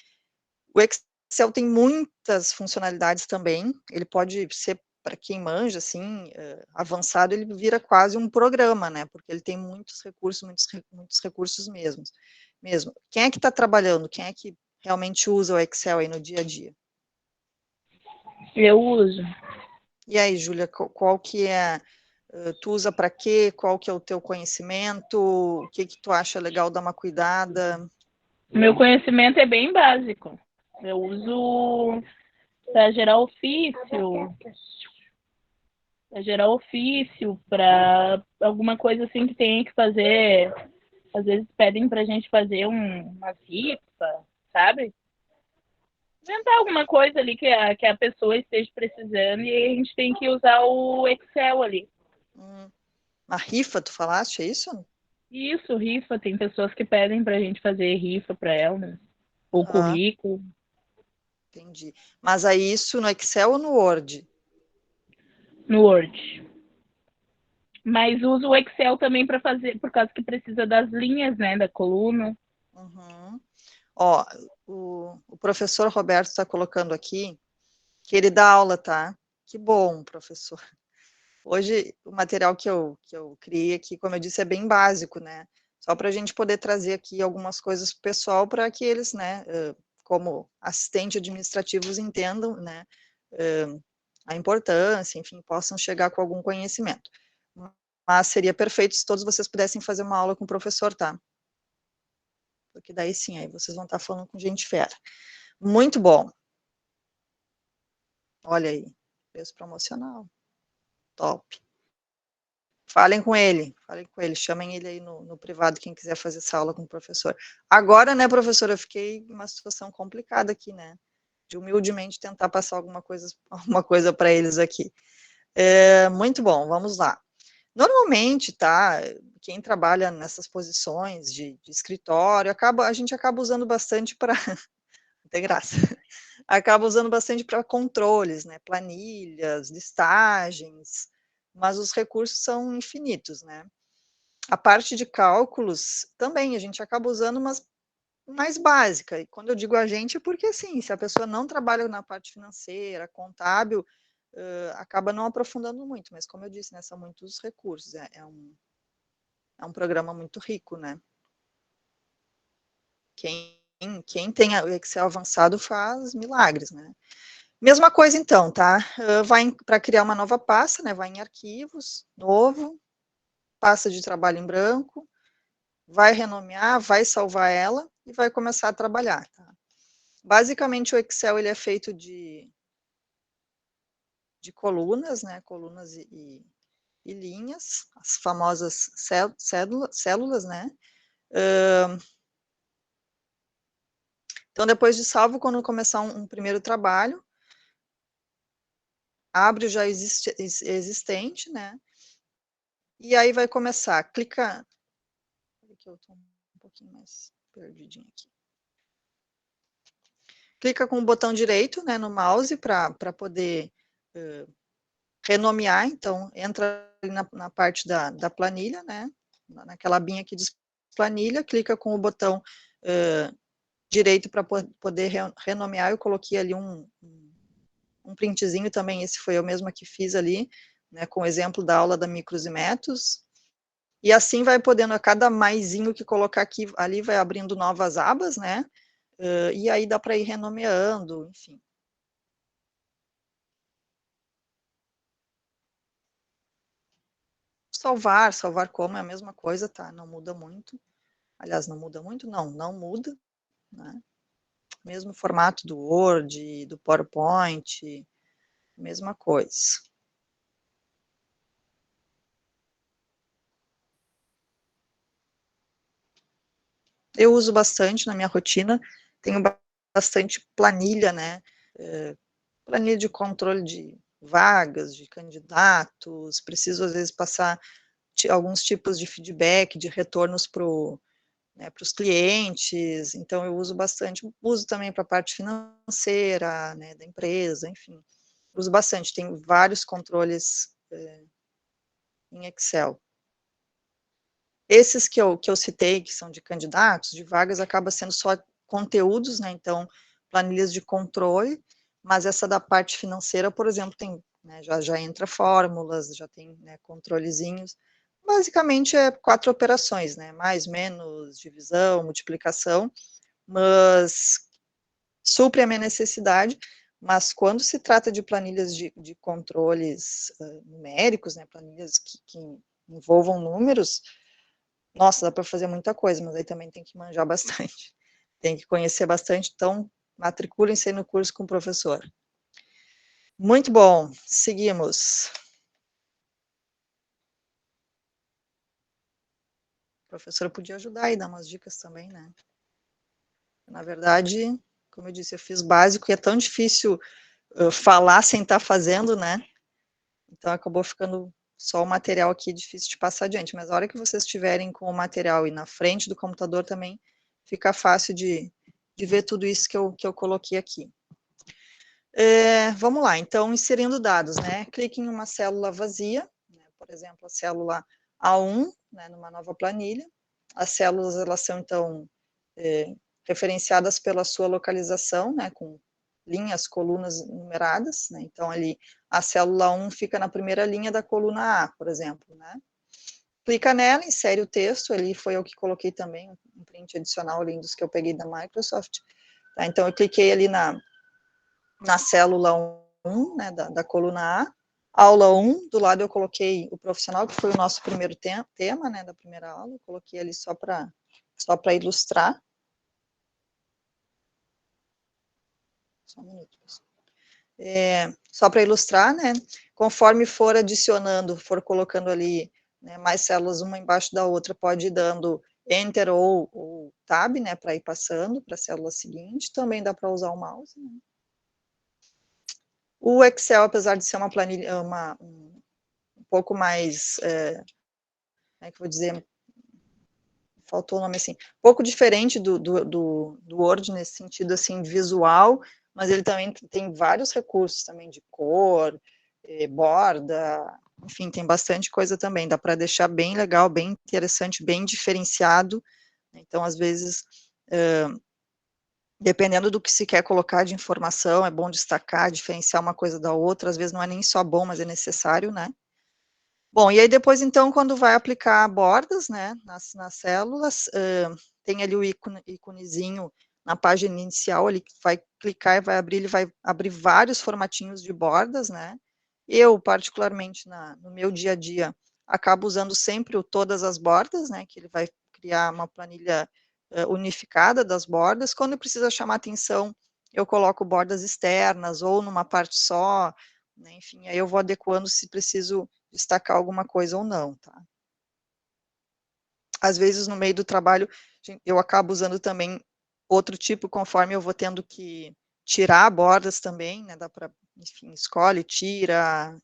O Excel tem muitas funcionalidades também, ele pode ser, para quem manja, assim, avançado, ele vira quase um programa, né, porque ele tem muitos recursos mesmo. Quem é que está trabalhando? Quem é que realmente usa o Excel aí no dia a dia? Eu uso. E aí, Júlia, qual que é, tu usa para quê? Qual que é o teu conhecimento? O que tu acha legal dar uma cuidada? Meu conhecimento é bem básico. Eu uso para gerar ofício, para alguma coisa assim que tem que fazer. Às vezes pedem para a gente fazer uma rifa, sabe? Inventar alguma coisa ali que a pessoa esteja precisando e a gente tem que usar o Excel ali. Uma rifa, tu falaste, é isso? Isso, rifa. Tem pessoas que pedem para a gente fazer rifa para elas. Ou currículo. Entendi. Mas aí isso no Excel ou no Word? No Word. Mas uso o Excel também para fazer, por causa que precisa das linhas, né, da coluna. Ó, o professor Roberto está colocando aqui que ele dá aula, tá? Que bom, professor. Hoje, o material que eu criei aqui, como eu disse, é bem básico, né? Só para a gente poder trazer aqui algumas coisas para o pessoal, para que eles, né, como assistentes administrativos, entendam, né, a importância, enfim, possam chegar com algum conhecimento. Mas seria perfeito se todos vocês pudessem fazer uma aula com o professor, tá? Porque daí sim, aí vocês vão estar falando com gente fera. Muito bom. Olha aí, preço promocional. Top. Falem com ele, chamem ele aí no privado, quem quiser fazer essa aula com o professor. Agora, né, professora, eu fiquei em uma situação complicada aqui, né, de humildemente tentar passar alguma coisa para eles aqui. Muito bom, vamos lá. Normalmente, tá, quem trabalha nessas posições de escritório, a gente acaba usando bastante para, não tem graça, acaba usando bastante para controles, né, planilhas, listagens, mas os recursos são infinitos, né. A parte de cálculos também, a gente acaba usando umas mais básica, e quando eu digo a gente é porque, assim, se a pessoa não trabalha na parte financeira, contábil, acaba não aprofundando muito, mas como eu disse, né, são muitos recursos, é um programa muito rico, né. Quem tem o Excel avançado faz milagres, né. Mesma coisa então, tá, vai para criar uma nova pasta, né, vai em arquivos, novo, pasta de trabalho em branco, vai renomear, vai salvar ela e vai começar a trabalhar, tá. Basicamente o Excel ele é feito de colunas, né, colunas e linhas, as famosas células, né. Então depois de salvo, quando começar um primeiro trabalho, abre o já existente, né, e aí vai começar, clica, que eu estou um pouquinho mais perdidinha aqui. Clica com o botão direito, né, no mouse para poder renomear, então entra na parte da planilha, né, naquela abinha aqui de planilha, clica com o botão direito para poder renomear, eu coloquei ali um printzinho também, esse foi eu mesma que fiz ali, né, com o exemplo da aula da micros e métodos, e assim vai podendo, a cada maisinho que colocar aqui, ali vai abrindo novas abas, né, e aí dá para ir renomeando, enfim. Salvar como é a mesma coisa, tá, não muda muito, aliás, não muda muito, não muda, né, mesmo formato do Word, do PowerPoint, mesma coisa. Eu uso bastante na minha rotina, tenho bastante planilha, né, planilha de controle de vagas, de candidatos, preciso às vezes passar alguns tipos de feedback, de retornos para os clientes, então eu uso bastante, uso também para a parte financeira, né, da empresa, enfim, uso bastante, tem vários controles em Excel. Esses que eu citei, que são de candidatos, de vagas, acaba sendo só conteúdos, né, então, planilhas de controle, mas essa da parte financeira, por exemplo, tem, né, já entra fórmulas, já tem, né, controlezinhos, basicamente é 4 operações, né, mais, menos, divisão, multiplicação, mas supre a minha necessidade, mas quando se trata de planilhas de controles numéricos, né, planilhas que envolvam números, nossa, dá para fazer muita coisa, mas aí também tem que manjar bastante, tem que conhecer bastante, então matriculem-se no curso com o professor. Muito bom, seguimos. A professora podia ajudar aí, dar umas dicas também, né? Na verdade, como eu disse, eu fiz básico e é tão difícil falar sem estar fazendo, né? Então acabou ficando só o material aqui difícil de passar adiante, mas a hora que vocês estiverem com o material e na frente do computador também, fica fácil de ver tudo isso que eu coloquei aqui. Vamos lá, então, inserindo dados, né? Clique em uma célula vazia, né, por exemplo, a célula A1, né, numa nova planilha. As células, elas são, então, referenciadas pela sua localização, né, com linhas, colunas numeradas, né? Então, ali, a célula 1 fica na primeira linha da coluna A, por exemplo, né? Clica nela, insere o texto, ali foi o que coloquei também, um print adicional ali dos que eu peguei da Microsoft. Tá? Então, eu cliquei ali na célula 1, né, da coluna A, aula 1, do lado eu coloquei o profissional, que foi o nosso primeiro tema, né, da primeira aula, eu coloquei ali só para ilustrar. Só um minuto, pessoal. Só para ilustrar, né, conforme for adicionando, for colocando ali, né, mais células uma embaixo da outra, pode ir dando Enter ou Tab, né, para ir passando para a célula seguinte, também dá para usar o mouse, né. O Excel, apesar de ser uma planilha, um pouco mais, como é que eu vou dizer, faltou o nome assim, um pouco diferente do Word nesse sentido, assim, visual, mas ele também tem vários recursos também de cor, borda, enfim, tem bastante coisa também, dá para deixar bem legal, bem interessante, bem diferenciado, então, às vezes, dependendo do que se quer colocar de informação, é bom destacar, diferenciar uma coisa da outra, às vezes não é nem só bom, mas é necessário, né? Bom, e aí depois, então, quando vai aplicar bordas, né, nas células, tem ali o íconezinho na página inicial, ali que vai clicar e vai abrir, ele vai abrir vários formatinhos de bordas, né? Eu, particularmente, no meu dia a dia, acabo usando sempre o todas as bordas, né, que ele vai criar uma planilha unificada das bordas. Quando precisa chamar atenção, eu coloco bordas externas ou numa parte só, né, enfim, aí eu vou adequando se preciso destacar alguma coisa ou não, tá? Às vezes, no meio do trabalho, eu acabo usando também outro tipo, conforme eu vou tendo que tirar bordas também, né, dá para, enfim, escolhe, tira,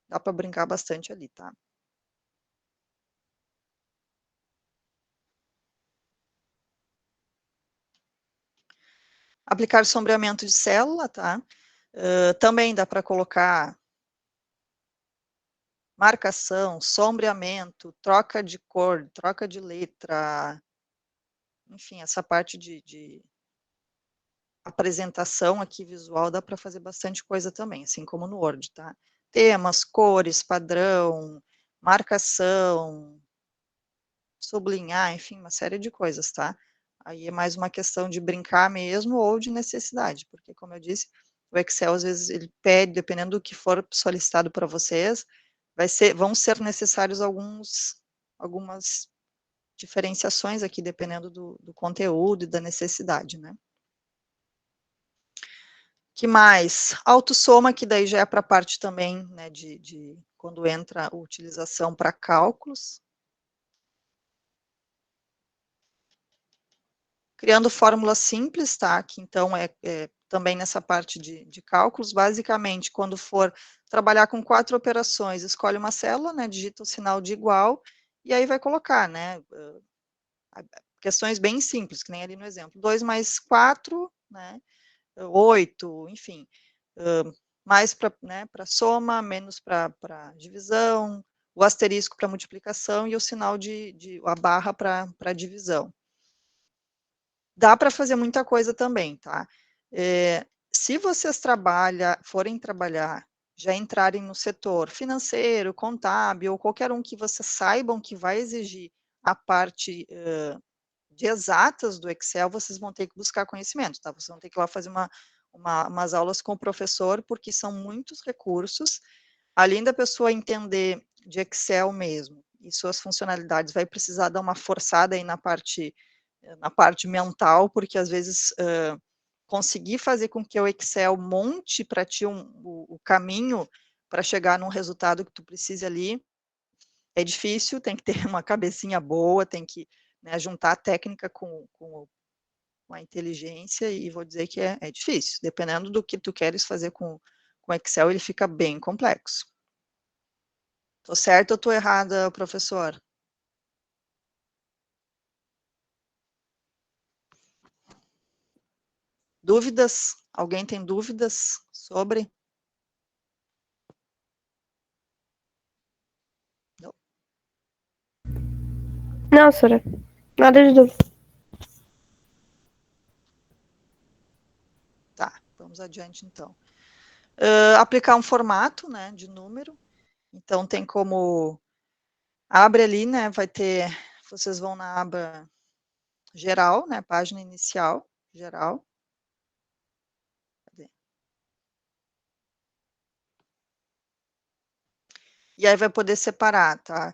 dá para brincar bastante ali, tá? Aplicar sombreamento de célula, tá? Também dá para colocar marcação, sombreamento, troca de cor, troca de letra, enfim, essa parte de apresentação aqui visual dá para fazer bastante coisa também, assim como no Word, tá? Temas, cores, padrão, marcação, sublinhar, enfim, uma série de coisas, tá? Aí é mais uma questão de brincar mesmo ou de necessidade, porque, como eu disse, o Excel, às vezes, ele pede, dependendo do que for solicitado para vocês, vão ser necessários algumas diferenciações aqui, dependendo do conteúdo e da necessidade, né? Que mais? Autossoma, que daí já é para a parte também, né, de quando entra a utilização para cálculos. Criando fórmulas simples, tá? Que então é também nessa parte de cálculos, basicamente, quando for trabalhar com 4 operações, escolhe uma célula, né, digita o sinal de igual, e aí vai colocar, né, questões bem simples, que nem ali no exemplo, 2 mais 4, né, 8, enfim, mais para, né, soma, menos para divisão, o asterisco para multiplicação e o sinal a barra para divisão. Dá para fazer muita coisa também, tá? Se vocês forem trabalhar, já entrarem no setor financeiro, contábil, ou qualquer um que vocês saibam que vai exigir a parte de exatas do Excel, vocês vão ter que buscar conhecimento, tá? Vocês vão ter que ir lá fazer umas aulas com o professor, porque são muitos recursos, além da pessoa entender de Excel mesmo, e suas funcionalidades, vai precisar dar uma forçada aí na parte mental, porque às vezes conseguir fazer com que o Excel monte para ti o caminho para chegar num resultado que tu precise ali, é difícil, tem que ter uma cabecinha boa, tem que, né, juntar a técnica com a inteligência, e vou dizer que é difícil, dependendo do que tu queres fazer com Excel, ele fica bem complexo. Tô certo ou tô errada, professor? Dúvidas? Alguém tem dúvidas sobre? Não. Não, senhora. Nada de dúvida. Tá, vamos adiante então. Aplicar um formato, né, de número. Então tem como, abre ali, né, vocês vão na aba geral, né, página inicial, geral. Cadê? E aí vai poder separar, tá?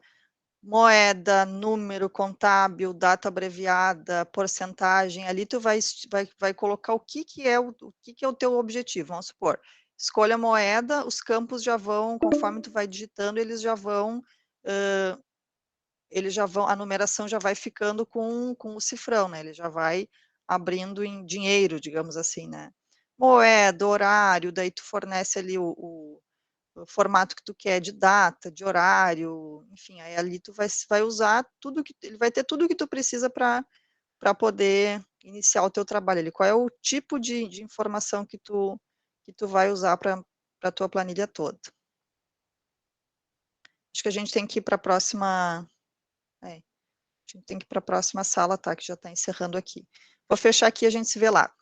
Moeda, número, contábil, data abreviada, porcentagem, ali tu vai colocar o que é o teu objetivo, vamos supor. Escolha a moeda, os campos já vão, conforme tu vai digitando, eles já vão, a numeração já vai ficando com o cifrão, né? Ele já vai abrindo em dinheiro, digamos assim, né? Moeda, horário, daí tu fornece ali o formato que tu quer, de data, de horário, enfim, aí ali tu vai usar ele vai ter tudo que tu precisa para poder iniciar o teu trabalho ali. Qual é o tipo de informação que tu vai usar para a tua planilha toda. Acho que a gente tem que ir para a próxima, a gente tem que ir para a próxima sala, tá, que já está encerrando aqui. Vou fechar aqui e a gente se vê lá.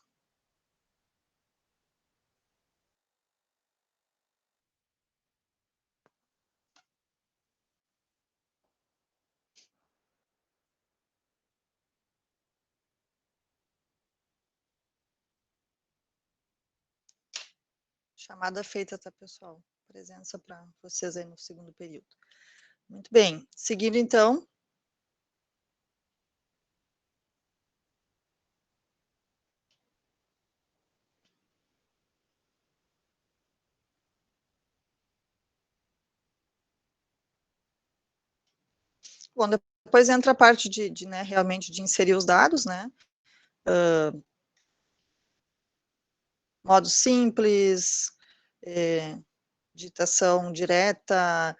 Chamada feita, tá, pessoal? Presença para vocês aí no segundo período. Muito bem. Seguindo, então. Bom, depois entra a parte né, realmente de inserir os dados, né? Modo simples, digitação direta,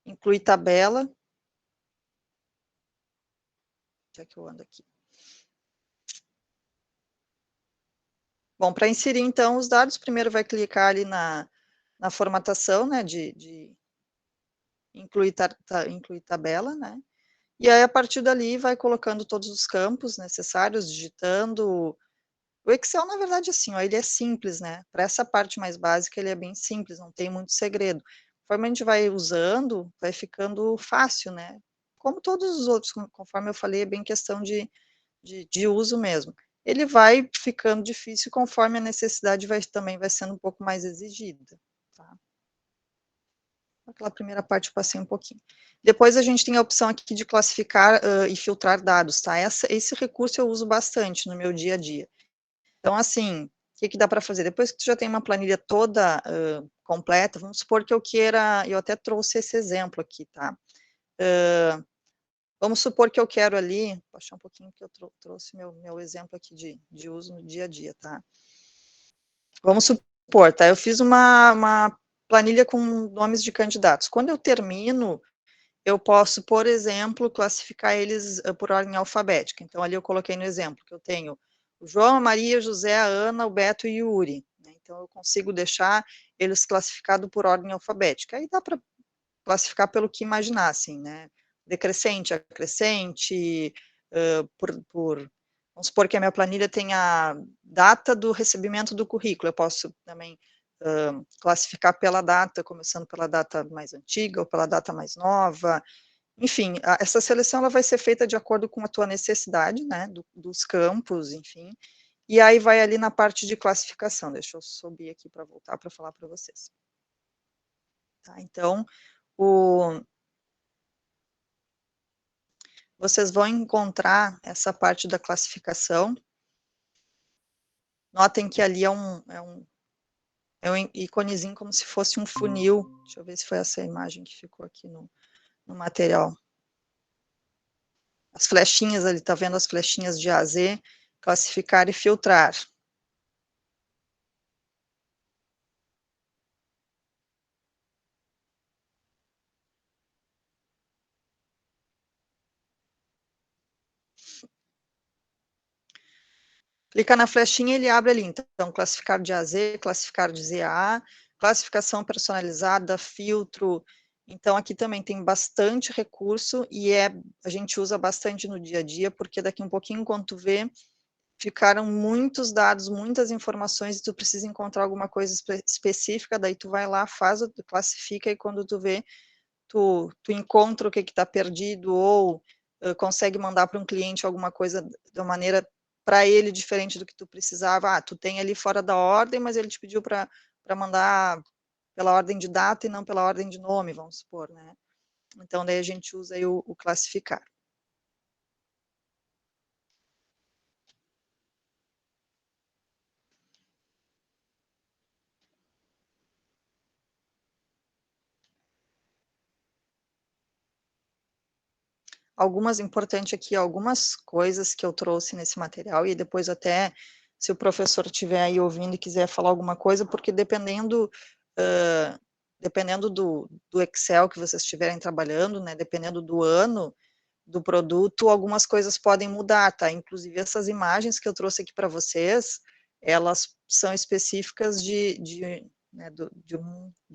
incluir tabela. Onde é que eu ando aqui? Bom, para inserir, então, os dados, primeiro vai clicar ali na formatação, né, de incluir tabela, né? E aí, a partir dali, vai colocando todos os campos necessários, digitando. O Excel, na verdade, assim, ó, ele é simples, né? Para essa parte mais básica, ele é bem simples, não tem muito segredo. Conforme a gente vai usando, vai ficando fácil, né? Como todos os outros, conforme eu falei, é bem questão de uso mesmo. Ele vai ficando difícil conforme a necessidade também vai sendo um pouco mais exigida, tá? Aquela primeira parte eu passei um pouquinho. Depois a gente tem a opção aqui de classificar e filtrar dados, tá? Esse recurso eu uso bastante no meu dia a dia. Então, assim, o que dá para fazer? Depois que tu já tem uma planilha toda completa, vamos supor que eu queira, eu até trouxe esse exemplo aqui, tá? Vamos supor que eu quero ali, vou achar um pouquinho que eu trouxe meu exemplo aqui de uso no dia a dia, tá? Vamos supor, tá? Eu fiz uma planilha com nomes de candidatos. Quando eu termino, eu posso, por exemplo, classificar eles por ordem alfabética. Então, ali eu coloquei no exemplo que eu tenho o João, a Maria, José, a Ana, o Beto e o Yuri. Então, eu consigo deixar eles classificados por ordem alfabética. Aí dá para classificar pelo que imaginassem, né? Decrescente, acrescente, vamos supor que a minha planilha tem a data do recebimento do currículo, eu posso também classificar pela data, começando pela data mais antiga ou pela data mais nova. Enfim, essa seleção ela vai ser feita de acordo com a tua necessidade, né, dos campos, enfim, e aí vai ali na parte de classificação. Deixa eu subir aqui para voltar para falar para vocês. Tá, então, vocês vão encontrar essa parte da classificação. Notem que ali é um íconezinho como se fosse um funil. Deixa eu ver se foi essa imagem que ficou aqui no material. As flechinhas ali, tá vendo as flechinhas de A a Z? Classificar e filtrar. Clica na flechinha, ele abre ali, então, classificar de A a Z, classificar de Z a A, classificação personalizada, filtro. Então, aqui também tem bastante recurso e a gente usa bastante no dia a dia, porque daqui um pouquinho, quando tu vê, ficaram muitos dados, muitas informações, e tu precisa encontrar alguma coisa específica, daí tu vai lá, tu classifica, e quando tu vê, tu encontra o que está perdido, ou consegue mandar para um cliente alguma coisa de uma maneira para ele diferente do que tu precisava. Tu tem ali fora da ordem, mas ele te pediu para mandar pela ordem de data e não pela ordem de nome, vamos supor, né? Então, daí a gente usa aí o classificar. Algumas coisas que eu trouxe nesse material, e depois até, se o professor estiver aí ouvindo e quiser falar alguma coisa, porque dependendo do Excel que vocês estiverem trabalhando, né, dependendo do ano do produto, algumas coisas podem mudar, tá? Inclusive essas imagens que eu trouxe aqui para vocês, elas são específicas de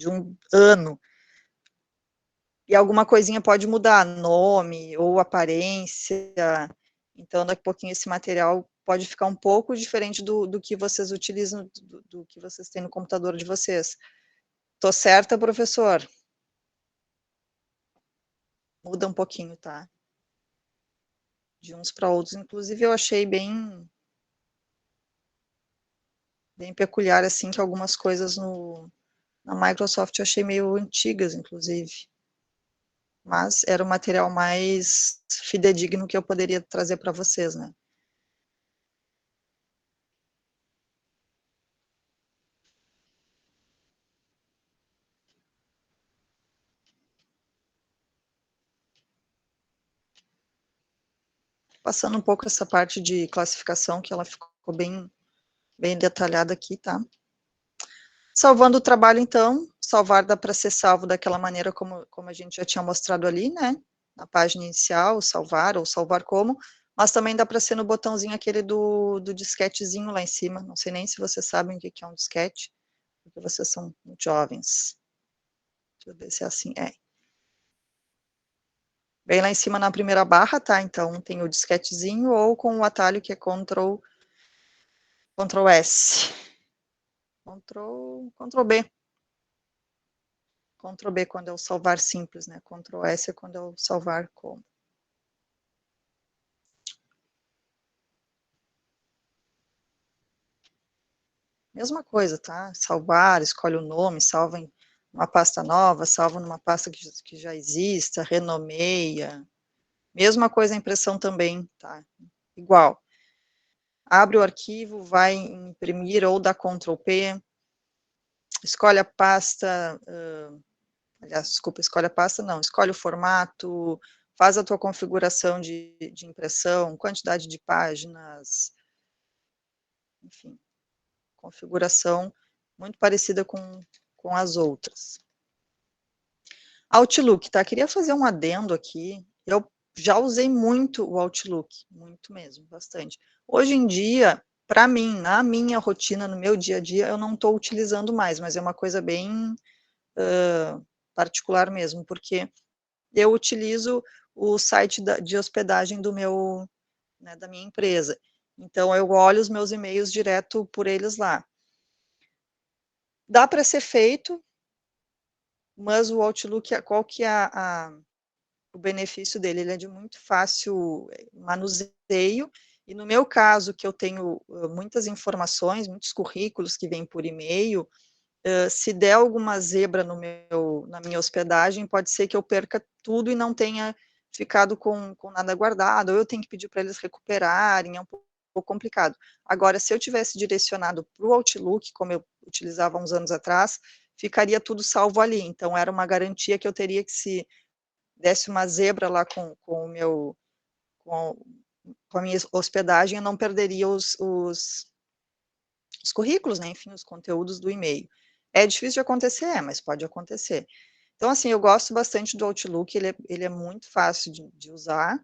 um ano, e alguma coisinha pode mudar, nome ou aparência, então daqui a pouquinho esse material pode ficar um pouco diferente do que vocês utilizam, do que vocês têm no computador de vocês. Tô certa, professor? Muda um pouquinho, tá? De uns para outros, inclusive eu achei bem peculiar, assim, que algumas coisas na Microsoft eu achei meio antigas, inclusive. Mas era o material mais fidedigno que eu poderia trazer para vocês, né? Passando um pouco essa parte de classificação, que ela ficou bem detalhada aqui, tá? Salvando o trabalho, então, salvar dá para ser salvo daquela maneira como a gente já tinha mostrado ali, né? Na página inicial, salvar ou salvar como, mas também dá para ser no botãozinho aquele do disquetezinho lá em cima. Não sei nem se vocês sabem o que é um disquete, porque vocês são muito jovens. Deixa eu ver se é assim. Bem lá em cima na primeira barra, tá? Então tem o disquetezinho ou com o atalho que é Ctrl S. Ctrl B. Ctrl B quando é o salvar simples, né? Ctrl S é quando é o salvar como. Mesma coisa, tá? Salvar, escolhe o nome, salva em uma pasta nova, salva numa pasta que já exista, renomeia. Mesma coisa a impressão também, tá? Igual. Abre o arquivo, vai imprimir ou dá Ctrl P, escolhe a pasta, aliás, desculpa, escolhe a pasta, não, escolhe o formato, faz a tua configuração de impressão, quantidade de páginas, enfim, configuração muito parecida com as outras. Outlook, tá? Queria fazer um adendo aqui, eu já usei muito o Outlook, muito mesmo, bastante. Hoje em dia, para mim, na minha rotina, no meu dia a dia, eu não estou utilizando mais, mas é uma coisa bem particular mesmo, porque eu utilizo o site de hospedagem do meu, né, da minha empresa. Então, eu olho os meus e-mails direto por eles lá. Dá para ser feito, mas o Outlook, qual que é o benefício dele? Ele é de muito fácil manuseio, e no meu caso, que eu tenho muitas informações, muitos currículos que vêm por e-mail, se der alguma zebra na minha hospedagem, pode ser que eu perca tudo e não tenha ficado com nada guardado, ou eu tenho que pedir para eles recuperarem, é um pouco complicado. Agora, se eu tivesse direcionado para o Outlook, como eu utilizava há uns anos atrás, ficaria tudo salvo ali, então era uma garantia que eu teria que, se desse uma zebra lá com a minha hospedagem, eu não perderia os currículos, né, enfim, os conteúdos do e-mail. É difícil de acontecer, mas pode acontecer. Então, assim, eu gosto bastante do Outlook, ele é muito fácil de usar.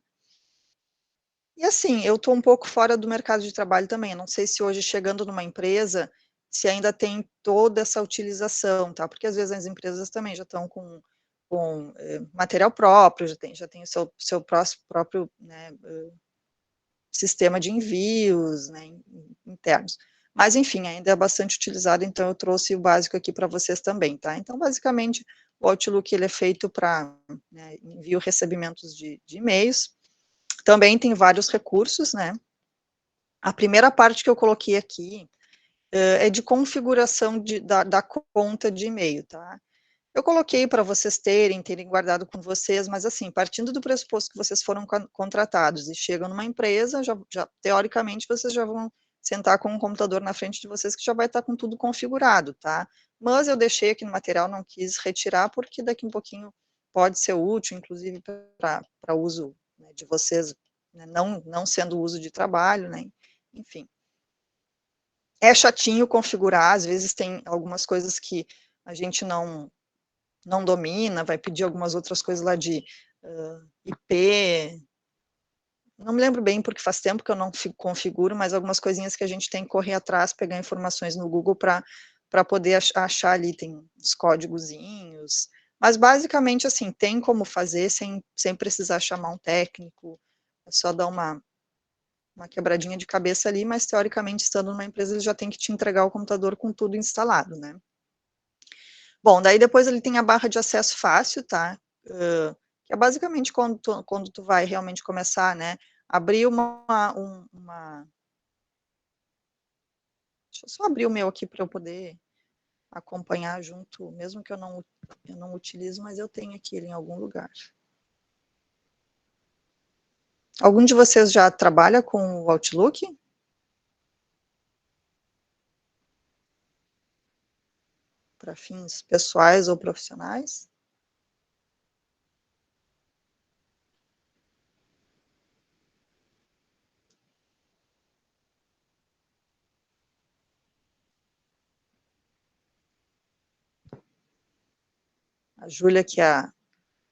E, assim, eu estou um pouco fora do mercado de trabalho também, eu não sei se hoje, chegando numa empresa, se ainda tem toda essa utilização, tá? Porque, às vezes, as empresas também já estão com material próprio, já tem o seu próprio, né, sistema de envios, né, internos. Mas, enfim, ainda é bastante utilizado, então eu trouxe o básico aqui para vocês também, tá? Então, basicamente, o Outlook, ele é feito para, né, envio e recebimentos de e-mails. Também tem vários recursos, né? A primeira parte que eu coloquei aqui é de configuração da conta de e-mail, tá? Eu coloquei para vocês terem guardado com vocês, mas, assim, partindo do pressuposto que vocês foram contratados e chegam numa empresa, teoricamente, vocês já vão sentar com um computador na frente de vocês que já vai estar com tudo configurado, tá? Mas eu deixei aqui no material, não quis retirar, porque daqui um pouquinho pode ser útil, inclusive para uso, né, de vocês, né, não sendo uso de trabalho, né? Enfim. É chatinho configurar, às vezes tem algumas coisas que a gente não domina, vai pedir algumas outras coisas lá de IP, não me lembro bem, porque faz tempo que eu não configuro, mas algumas coisinhas que a gente tem que correr atrás, pegar informações no Google para poder achar ali, tem uns códigozinhos, mas basicamente, assim, tem como fazer sem precisar chamar um técnico, é só dar uma quebradinha de cabeça ali, mas teoricamente, estando numa empresa, ele já tem que te entregar o computador com tudo instalado, né? Bom, daí depois ele tem a barra de acesso fácil, tá? Que é basicamente quando tu vai realmente começar, né? Abrir Deixa eu só abrir o meu aqui para eu poder acompanhar junto, mesmo que eu não utilizo, mas eu tenho aqui ele em algum lugar. Algum de vocês já trabalha com o Outlook? Para fins pessoais ou profissionais? A Júlia, que é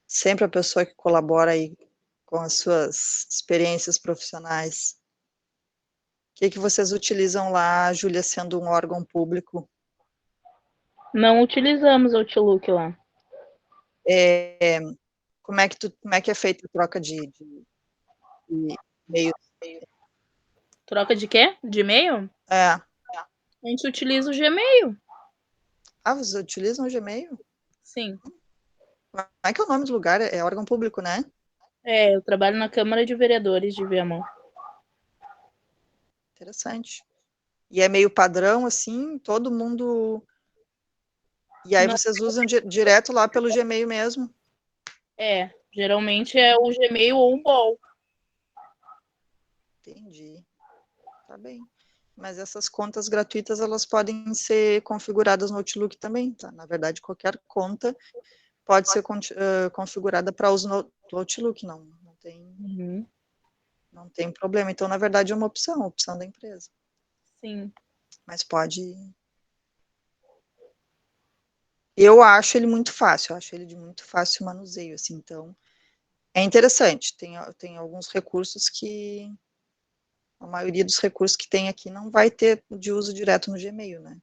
sempre a pessoa que colabora aí com as suas experiências profissionais. O que vocês utilizam lá, Júlia, sendo um órgão público? Não utilizamos Outlook lá. Como é que é feita a troca de e-mail? Troca de quê? De e-mail? A gente utiliza o Gmail. Ah, vocês utilizam o Gmail? Sim. Como é que é o nome do lugar? É órgão público, né? Eu trabalho na Câmara de Vereadores de Viamão. Interessante. E é meio padrão, assim, todo mundo... E aí vocês usam direto lá pelo Gmail mesmo? Geralmente é o Gmail ou o Bol. Entendi. Tá bem. Mas essas contas gratuitas, elas podem ser configuradas no Outlook também, tá? Na verdade, qualquer conta pode ser configurada para uso no Outlook, não tem problema. Então, na verdade, é uma opção da empresa. Sim. Mas pode... Eu acho ele muito fácil, eu acho ele de muito fácil manuseio, assim, então, é interessante, tem alguns recursos que a maioria dos recursos que tem aqui não vai ter de uso direto no Gmail, né?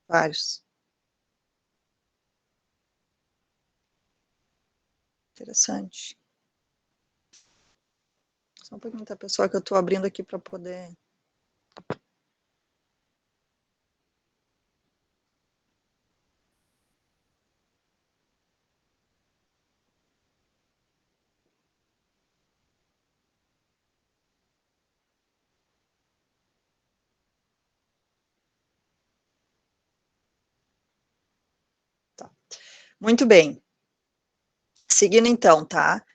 Vários. Interessante. Só um pouquinho, tá, pessoal, que eu estou abrindo aqui para poder... Tá. Muito bem. Seguindo então, tá?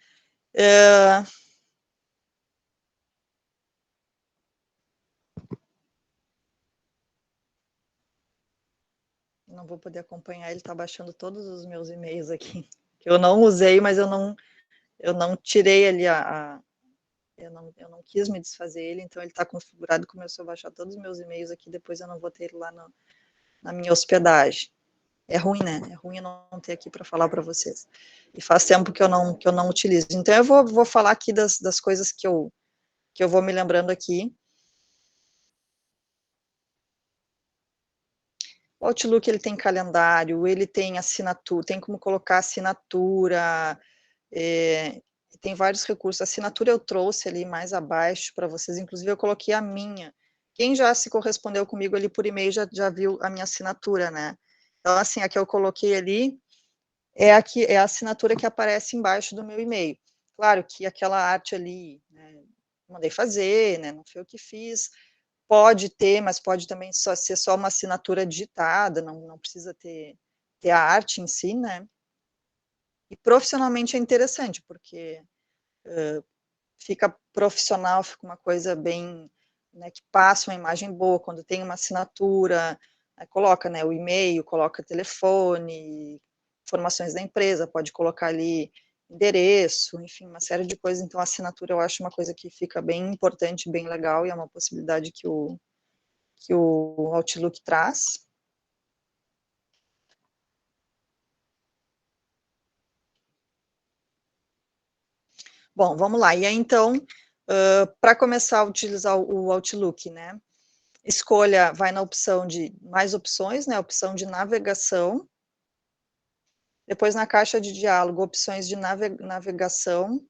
Não vou poder acompanhar, ele está baixando todos os meus e-mails aqui, que eu não usei, mas eu não tirei ali eu não quis me desfazer ele, então ele está configurado, começou a baixar todos os meus e-mails aqui, depois eu não vou ter ele lá na minha hospedagem. É ruim, né? É ruim eu não ter aqui para falar para vocês. E faz tempo que eu não utilizo. Então eu vou falar aqui das coisas que eu vou me lembrando aqui. O Outlook, ele tem calendário, ele tem assinatura, tem como colocar assinatura, tem vários recursos. A assinatura eu trouxe ali mais abaixo para vocês, inclusive eu coloquei a minha. Quem já se correspondeu comigo ali por e-mail já viu a minha assinatura, né? Então, assim, a que eu coloquei ali é a assinatura que aparece embaixo do meu e-mail. Claro que aquela arte ali, né, mandei fazer, né, não foi eu que fiz, pode ter, mas pode também ser só uma assinatura digitada, não precisa ter a arte em si, né? E profissionalmente é interessante, porque fica profissional, fica uma coisa bem, né, que passa uma imagem boa, quando tem uma assinatura, coloca, né, o e-mail, coloca telefone, informações da empresa, pode colocar ali endereço, enfim, uma série de coisas. Então a assinatura eu acho uma coisa que fica bem importante, bem legal, e é uma possibilidade que o Outlook traz. Bom, vamos lá. E aí, então, para começar a utilizar o Outlook, né? Escolha, vai na opção de mais opções, né? Opção de navegação. Depois, na caixa de diálogo, opções de navegação,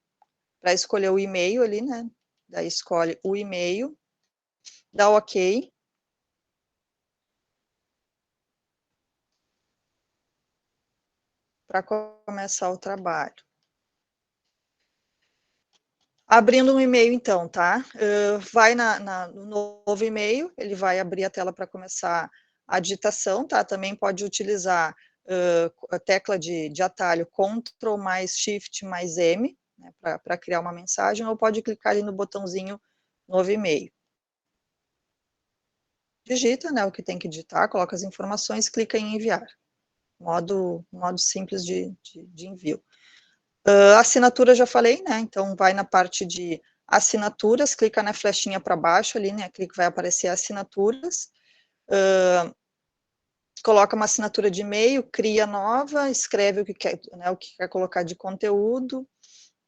para escolher o e-mail ali, né? Daí escolhe o e-mail, dá OK. Para começar o trabalho. Abrindo um e-mail, então, tá? Vai no novo e-mail, ele vai abrir a tela para começar a digitação, tá? Também pode utilizar a tecla de atalho Ctrl mais Shift mais M, né, para criar uma mensagem, ou pode clicar ali no botãozinho novo e-mail. Digita, né, o que tem que digitar, coloca as informações, clica em enviar. Modo simples de envio. Assinatura já falei, né? Então vai na parte de assinaturas, clica na flechinha para baixo ali, né? Clica, vai aparecer assinaturas. Coloca uma assinatura de e-mail, cria nova, escreve o que quer colocar de conteúdo,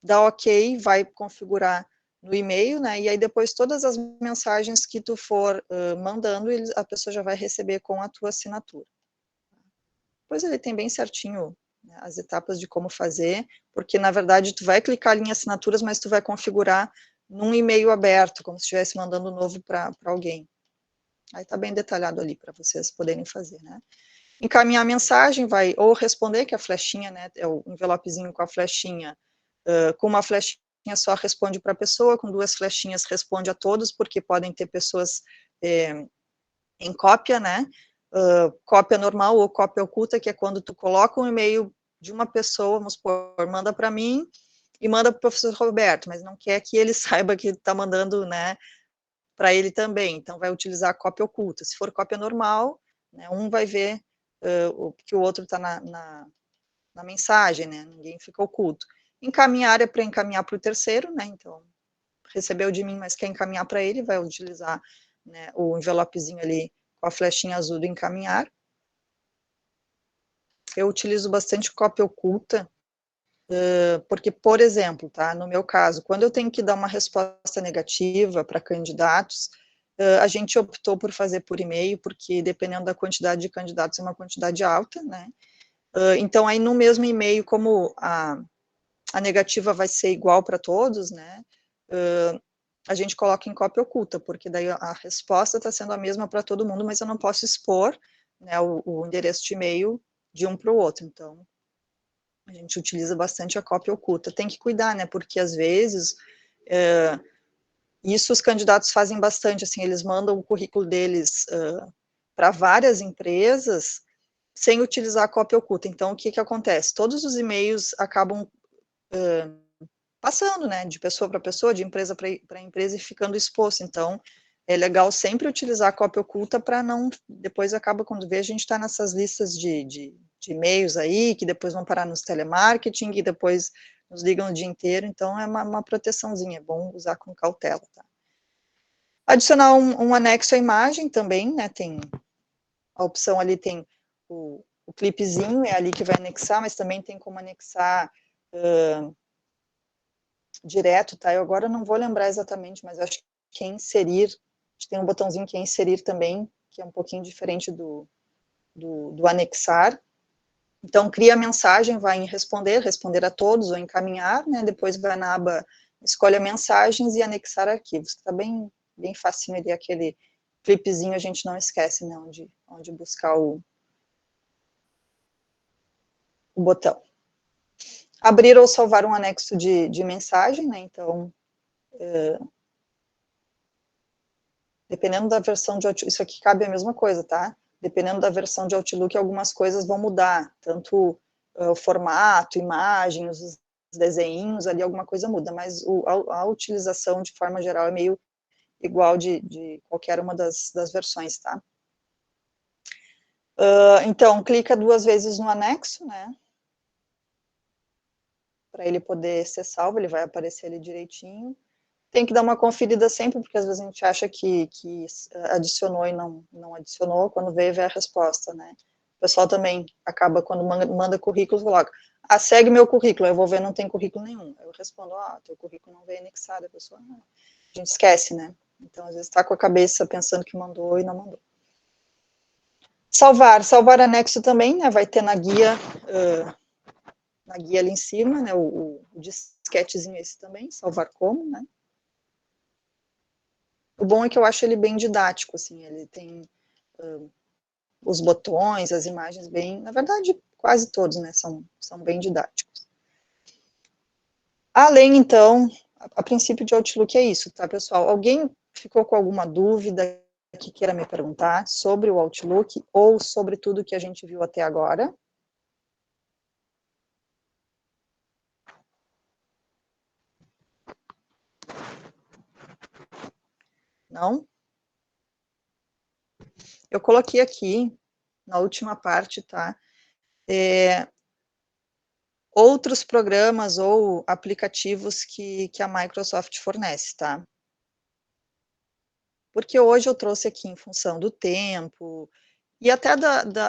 dá OK, vai configurar no e-mail, né? E aí depois todas as mensagens que tu for mandando, a pessoa já vai receber com a tua assinatura. Depois ele tem bem certinho, né, as etapas de como fazer, porque na verdade tu vai clicar ali em assinaturas, mas tu vai configurar num e-mail aberto, como se estivesse mandando novo para alguém. Aí tá bem detalhado ali para vocês poderem fazer, né? Encaminhar a mensagem, vai ou responder, que a flechinha, né, é o envelopezinho com a flechinha, com uma flechinha só responde para a pessoa, com duas flechinhas responde a todos, porque podem ter pessoas em cópia, né? Cópia normal ou cópia oculta, que é quando tu coloca um e-mail de uma pessoa, vamos supor, manda para mim e manda para o professor Roberto, mas não quer que ele saiba que está mandando, né, para ele também, então vai utilizar a cópia oculta. Se for cópia normal, né, um vai ver o que o outro está na mensagem, né, ninguém fica oculto. Encaminhar é para encaminhar para o terceiro, né, então recebeu de mim, mas quer encaminhar para ele, vai utilizar, né, o envelopezinho ali com a flechinha azul do encaminhar. Eu utilizo bastante cópia oculta, Porque, por exemplo, tá, no meu caso, quando eu tenho que dar uma resposta negativa para candidatos, a gente optou por fazer por e-mail, porque dependendo da quantidade de candidatos, é uma quantidade alta, né? Então, aí no mesmo e-mail, como a negativa vai ser igual para todos, né? A gente coloca em cópia oculta, porque daí a resposta está sendo a mesma para todo mundo, mas eu não posso expor, né, o endereço de e-mail de um para o outro. Então, a gente utiliza bastante a cópia oculta. Tem que cuidar, né, porque às vezes isso os candidatos fazem bastante, assim, eles mandam o currículo deles para várias empresas sem utilizar a cópia oculta. Então, o que acontece? Todos os e-mails acabam passando, né, de pessoa para pessoa, de empresa para empresa e ficando exposto. Então, é legal sempre utilizar a cópia oculta para não, depois acaba, quando vê, a gente está nessas listas de e-mails aí, que depois vão parar nos telemarketing, e depois nos ligam o dia inteiro, então é uma proteçãozinha, é bom usar com cautela, tá? Adicionar um anexo à imagem também, né, tem a opção ali, tem o clipezinho, é ali que vai anexar, mas também tem como anexar direto, tá? Eu agora não vou lembrar exatamente, mas acho que é inserir, tem um botãozinho que é inserir também, que é um pouquinho diferente do anexar. Então, cria a mensagem, vai em responder a todos, ou encaminhar, né? Depois vai na aba escolha mensagens e anexar arquivos, que tá bem facinho ali, aquele clipezinho, a gente não esquece, né? Onde buscar o botão. Abrir ou salvar um anexo de mensagem, né? Então, dependendo da versão de Outlook, isso aqui cabe a mesma coisa, tá? Dependendo da versão de Outlook, algumas coisas vão mudar, tanto o formato, imagens, os desenhos, ali alguma coisa muda, mas a utilização, de forma geral, é meio igual de qualquer uma das versões, tá? Então, clica 2 vezes no anexo, né? Para ele poder ser salvo, ele vai aparecer ali direitinho. Tem que dar uma conferida sempre, porque às vezes a gente acha que adicionou e não adicionou, quando vê a resposta, né? O pessoal também acaba, quando manda currículo, coloca, segue meu currículo, eu vou ver, não tem currículo nenhum. Eu respondo, teu currículo não veio anexado, a pessoa, não. A gente esquece, né? Então, às vezes está com a cabeça pensando que mandou e não mandou. Salvar anexo também, né? Vai ter na guia ali em cima, né? O disquetezinho esse também, salvar como, né? O bom é que eu acho ele bem didático, assim, ele tem os botões, as imagens bem, na verdade, quase todos, né, são bem didáticos. Além, então, a princípio de Outlook é isso, tá, pessoal? Alguém ficou com alguma dúvida que queira me perguntar sobre o Outlook ou sobre tudo que a gente viu até agora? Não? Eu coloquei aqui, na última parte, tá? Outros programas ou aplicativos que a Microsoft fornece, tá? Porque hoje eu trouxe aqui em função do tempo e até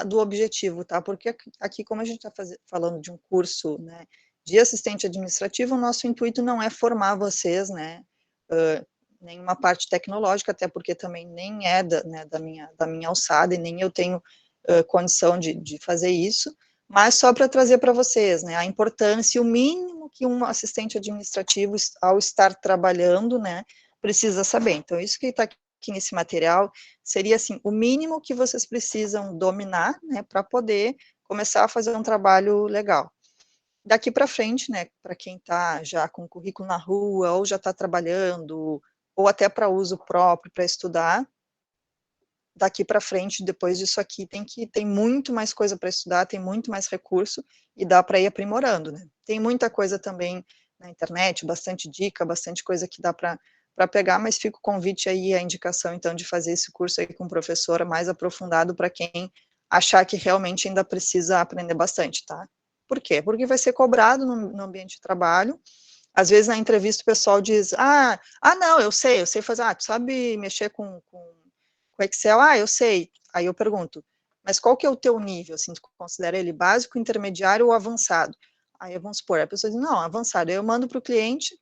do objetivo, tá? Porque aqui, como a gente está falando de um curso, né, de assistente administrativo, o nosso intuito não é formar vocês, né, nenhuma parte tecnológica, até porque também nem é da minha alçada e nem eu tenho condição de fazer isso, mas só para trazer para vocês, né, a importância e o mínimo que um assistente administrativo, ao estar trabalhando, né, precisa saber. Então, isso que está aqui nesse material seria, assim, o mínimo que vocês precisam dominar, né, para poder começar a fazer um trabalho legal. Daqui para frente, né, para quem está já com o currículo na rua, ou já está trabalhando, ou até para uso próprio, para estudar, daqui para frente, depois disso aqui, tem muito mais coisa para estudar, tem muito mais recurso, e dá para ir aprimorando, né. Tem muita coisa também na internet, bastante dica, bastante coisa que dá para pegar, mas fica o convite aí, a indicação, então, de fazer esse curso aí com professora mais aprofundado para quem achar que realmente ainda precisa aprender bastante, tá. Por quê? Porque vai ser cobrado no ambiente de trabalho, às vezes na entrevista o pessoal diz, não, eu sei fazer, tu sabe mexer com Excel? Eu sei. Aí eu pergunto, mas qual que é o teu nível, assim, tu considera ele básico, intermediário ou avançado? Aí vamos supor, a pessoa diz, não, avançado, eu mando para o cliente,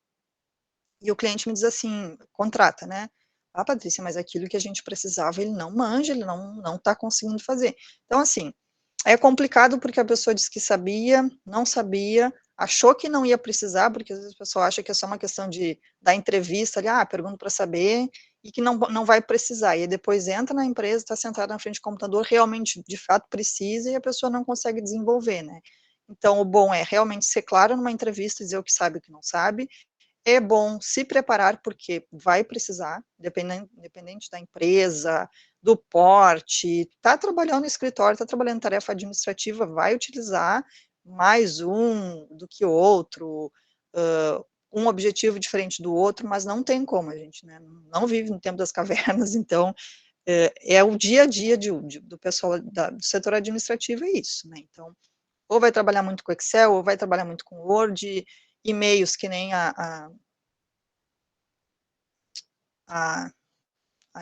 e o cliente me diz assim, contrata, né? Ah, Patrícia, mas aquilo que a gente precisava, ele não manja, ele não está conseguindo fazer. Então, assim, é complicado porque a pessoa diz que sabia, não sabia, achou que não ia precisar, porque às vezes a pessoa acha que é só uma questão da entrevista, ali, pergunto para saber, e que não vai precisar, e depois entra na empresa, está sentado na frente do computador, realmente, de fato, precisa, e a pessoa não consegue desenvolver, né? Então, o bom é realmente ser claro numa entrevista, dizer o que sabe e o que não sabe. É bom se preparar, porque vai precisar, independente da empresa, do porte, está trabalhando no escritório, está trabalhando em tarefa administrativa, vai utilizar mais um do que outro, um objetivo diferente do outro, mas não tem como, a gente, né, não vive no tempo das cavernas, então, é o dia a dia do pessoal do setor administrativo, é isso, né, então, ou vai trabalhar muito com Excel, ou vai trabalhar muito com Word, e-mails que nem a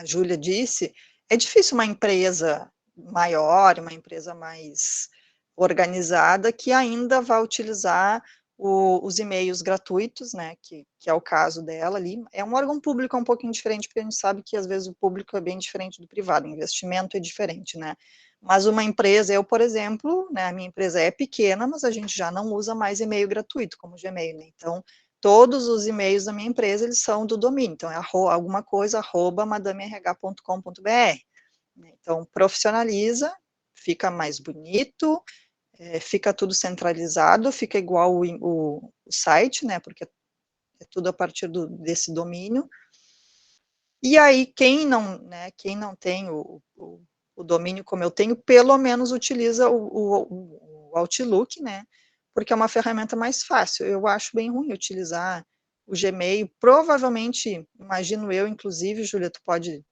Júlia disse, é difícil uma empresa maior, uma empresa mais organizada, que ainda vai utilizar os e-mails gratuitos, né, que é o caso dela ali. É um órgão público um pouquinho diferente, porque a gente sabe que às vezes o público é bem diferente do privado, o investimento é diferente, né. Mas uma empresa, eu, por exemplo, né, a minha empresa é pequena, mas a gente já não usa mais e-mail gratuito, como o Gmail, né, então todos os e-mails da minha empresa, eles são do domínio, então é alguma coisa, @madameh.com.br, né, então profissionaliza, fica mais bonito, fica tudo centralizado, fica igual o site, né, porque é tudo a partir desse domínio, e aí quem não tem o domínio como eu tenho, pelo menos utiliza o Outlook, né, porque é uma ferramenta mais fácil. Eu acho bem ruim utilizar o Gmail, provavelmente, imagino eu, inclusive, Júlia, tu pode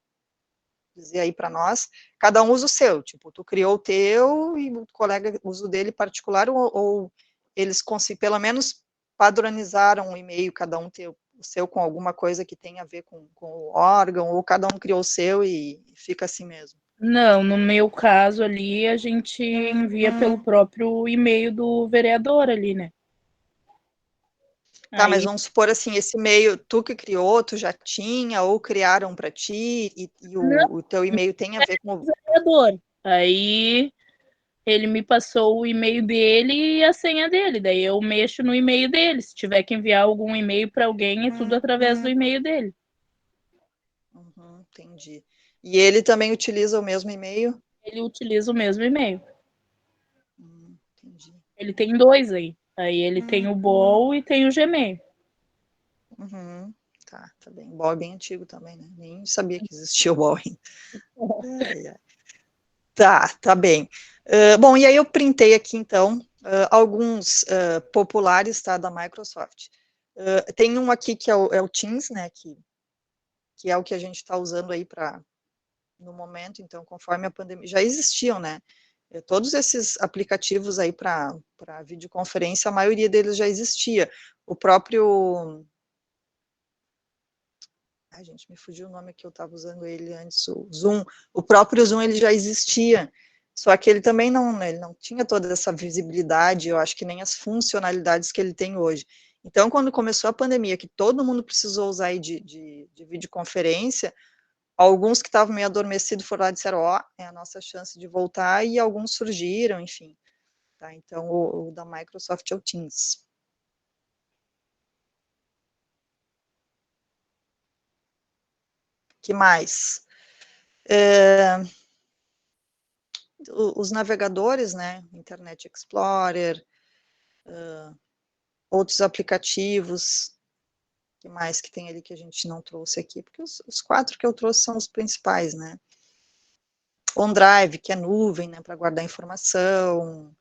dizer aí para nós, cada um usa o seu, tipo, tu criou o teu e o colega usa o dele particular, ou eles pelo menos padronizaram o e-mail, cada um tem o seu com alguma coisa que tenha a ver com o órgão, ou cada um criou o seu e fica assim mesmo? Não, no meu caso ali, a gente envia pelo próprio e-mail do vereador ali, né? Tá, mas Aí, vamos supor assim, esse e-mail, tu que criou, tu já tinha, ou criaram para ti, e não, o teu e-mail tem a ver com... vereador. Aí ele me passou o e-mail dele e a senha dele. Daí eu mexo no e-mail dele. Se tiver que enviar algum e-mail para alguém, é tudo através do e-mail dele. Entendi. E ele também utiliza o mesmo e-mail? Ele utiliza o mesmo e-mail. Entendi. Ele tem dois aí. Aí ele tem o Bol e tem o Gmail. Tá bem. O BOL é bem antigo também, né? Nem sabia que existia o BOL ainda. Tá bem. Bom, e aí eu printei aqui, então, alguns populares, tá, da Microsoft. Tem um aqui que é o Teams, né, que é o que a gente está usando aí no momento, então, conforme a pandemia, já existiam, né, todos esses aplicativos aí para videoconferência, a maioria deles já existia. O próprio... Ai, gente, me fugiu o nome que eu estava usando ele antes, o Zoom. O próprio Zoom, ele já existia, só que ele também ele não tinha toda essa visibilidade, eu acho que nem as funcionalidades que ele tem hoje. Então, quando começou a pandemia, que todo mundo precisou usar aí de videoconferência, alguns que estavam meio adormecidos foram lá e disseram, é a nossa chance de voltar, e alguns surgiram, enfim. Tá? Então, o da Microsoft é o Teams. Que mais? Os navegadores, né, Internet Explorer, outros aplicativos, que mais que tem ali que a gente não trouxe aqui, porque os 4 que eu trouxe são os principais, né, OneDrive, que é nuvem, né, para guardar informação,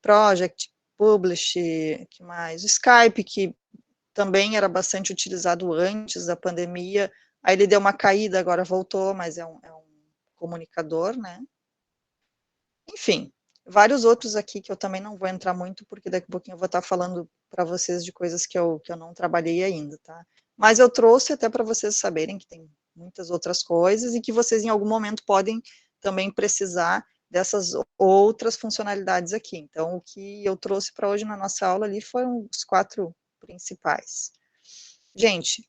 Project, Publish, que mais, o Skype, que também era bastante utilizado antes da pandemia, aí ele deu uma caída, agora voltou, mas é um comunicador, né, enfim, vários outros aqui que eu também não vou entrar muito, porque daqui a pouquinho eu vou estar falando para vocês de coisas que eu não trabalhei ainda, tá? Mas eu trouxe até para vocês saberem que tem muitas outras coisas e que vocês em algum momento podem também precisar dessas outras funcionalidades aqui. Então, o que eu trouxe para hoje na nossa aula ali foram os 4 principais. Gente,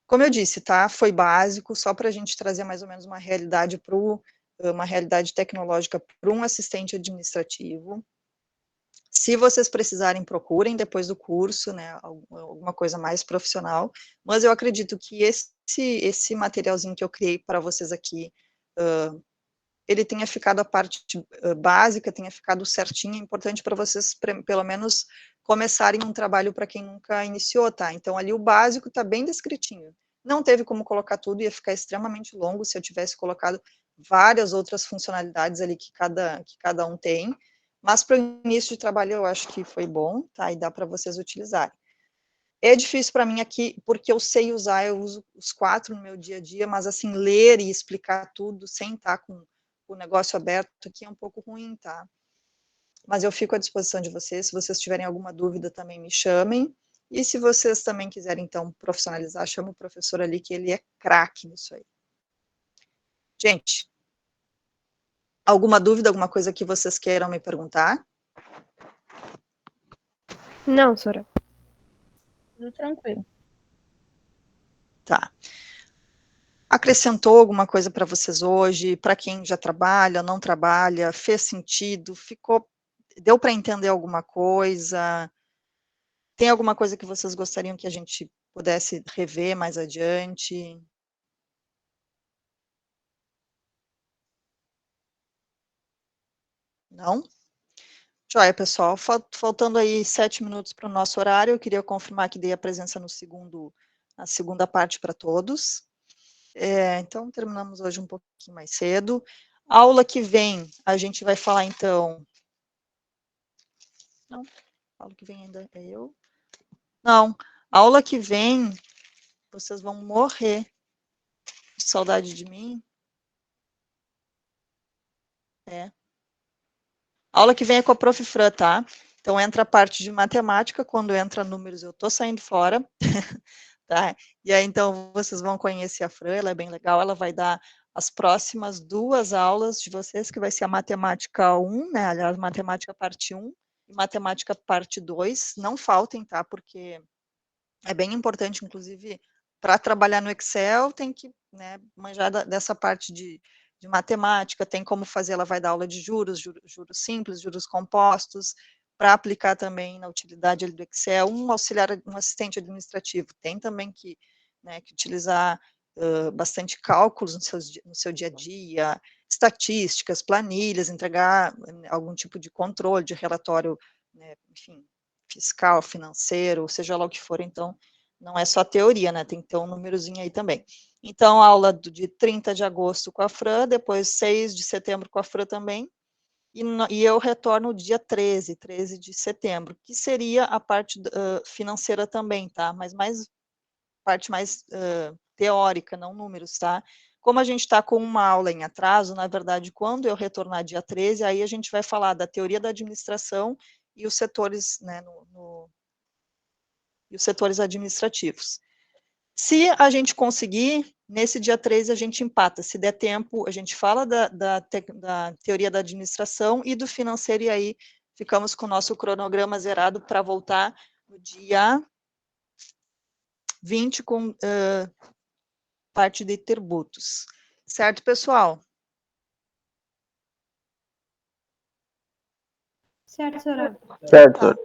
como eu disse, tá? Foi básico, só para a gente trazer mais ou menos uma realidade tecnológica para um assistente administrativo. Se vocês precisarem, procurem depois do curso, né, alguma coisa mais profissional, mas eu acredito que esse materialzinho que eu criei para vocês aqui, ele tenha ficado a parte básica, tenha ficado certinho, é importante para vocês, pelo menos, começarem um trabalho para quem nunca iniciou, tá? Então, ali o básico está bem descritinho. Não teve como colocar tudo, ia ficar extremamente longo se eu tivesse colocado várias outras funcionalidades ali que cada um tem, mas para o início de trabalho eu acho que foi bom, tá? E dá para vocês utilizarem. É difícil para mim aqui, porque eu sei usar, eu uso os 4 no meu dia a dia, mas assim, ler e explicar tudo sem estar com o negócio aberto aqui é um pouco ruim, tá? Mas eu fico à disposição de vocês, se vocês tiverem alguma dúvida também me chamem, e se vocês também quiserem, então, profissionalizar, chama o professor ali, que ele é craque nisso aí. Gente, alguma dúvida, alguma coisa que vocês queiram me perguntar? Não, Sora. Tudo tranquilo. Tá. Acrescentou alguma coisa para vocês hoje? Para quem já trabalha, não trabalha? Fez sentido? Deu para entender alguma coisa? Tem alguma coisa que vocês gostariam que a gente pudesse rever mais adiante? Não? Joia, pessoal. Faltando aí 7 minutos para o nosso horário, eu queria confirmar que dei a presença na segunda parte para todos. Então, terminamos hoje um pouquinho mais cedo. Aula que vem, a gente vai falar, então... Não, aula que vem ainda é eu? Não, aula que vem, vocês vão morrer de saudade de mim. Aula que vem é com a Prof. Fran, tá? Então, entra a parte de matemática, quando entra números eu tô saindo fora, tá? E aí, então, vocês vão conhecer a Fran, ela é bem legal, ela vai dar as próximas 2 aulas de vocês, que vai ser a matemática 1, né, aliás, matemática parte 1 e matemática parte 2, não faltem, tá? Porque é bem importante, inclusive, para trabalhar no Excel, tem que, né, manjar dessa parte de matemática, tem como fazer, ela vai dar aula de juros simples, juros compostos, para aplicar também na utilidade do Excel, um assistente administrativo, tem também que, né, que utilizar bastante cálculos no seu dia a dia, estatísticas, planilhas, entregar algum tipo de controle, de relatório, né, enfim, fiscal, financeiro, seja lá o que for, então, não é só teoria, né, tem que ter um númerozinho aí também. Então, aula de 30 de agosto com a Fran, depois 6 de setembro com a Fran também, e eu retorno dia 13 de setembro, que seria a parte financeira também, tá, mas parte mais teórica, não números, tá? Como a gente está com uma aula em atraso, na verdade, quando eu retornar dia 13, aí a gente vai falar da teoria da administração e os setores, né, e os setores administrativos. Se a gente conseguir, nesse dia 13 a gente empata, se der tempo, a gente fala da teoria da administração e do financeiro, e aí ficamos com o nosso cronograma zerado para voltar no dia 20 com parte de tributos. Certo, pessoal? Certo, Sora. Certo.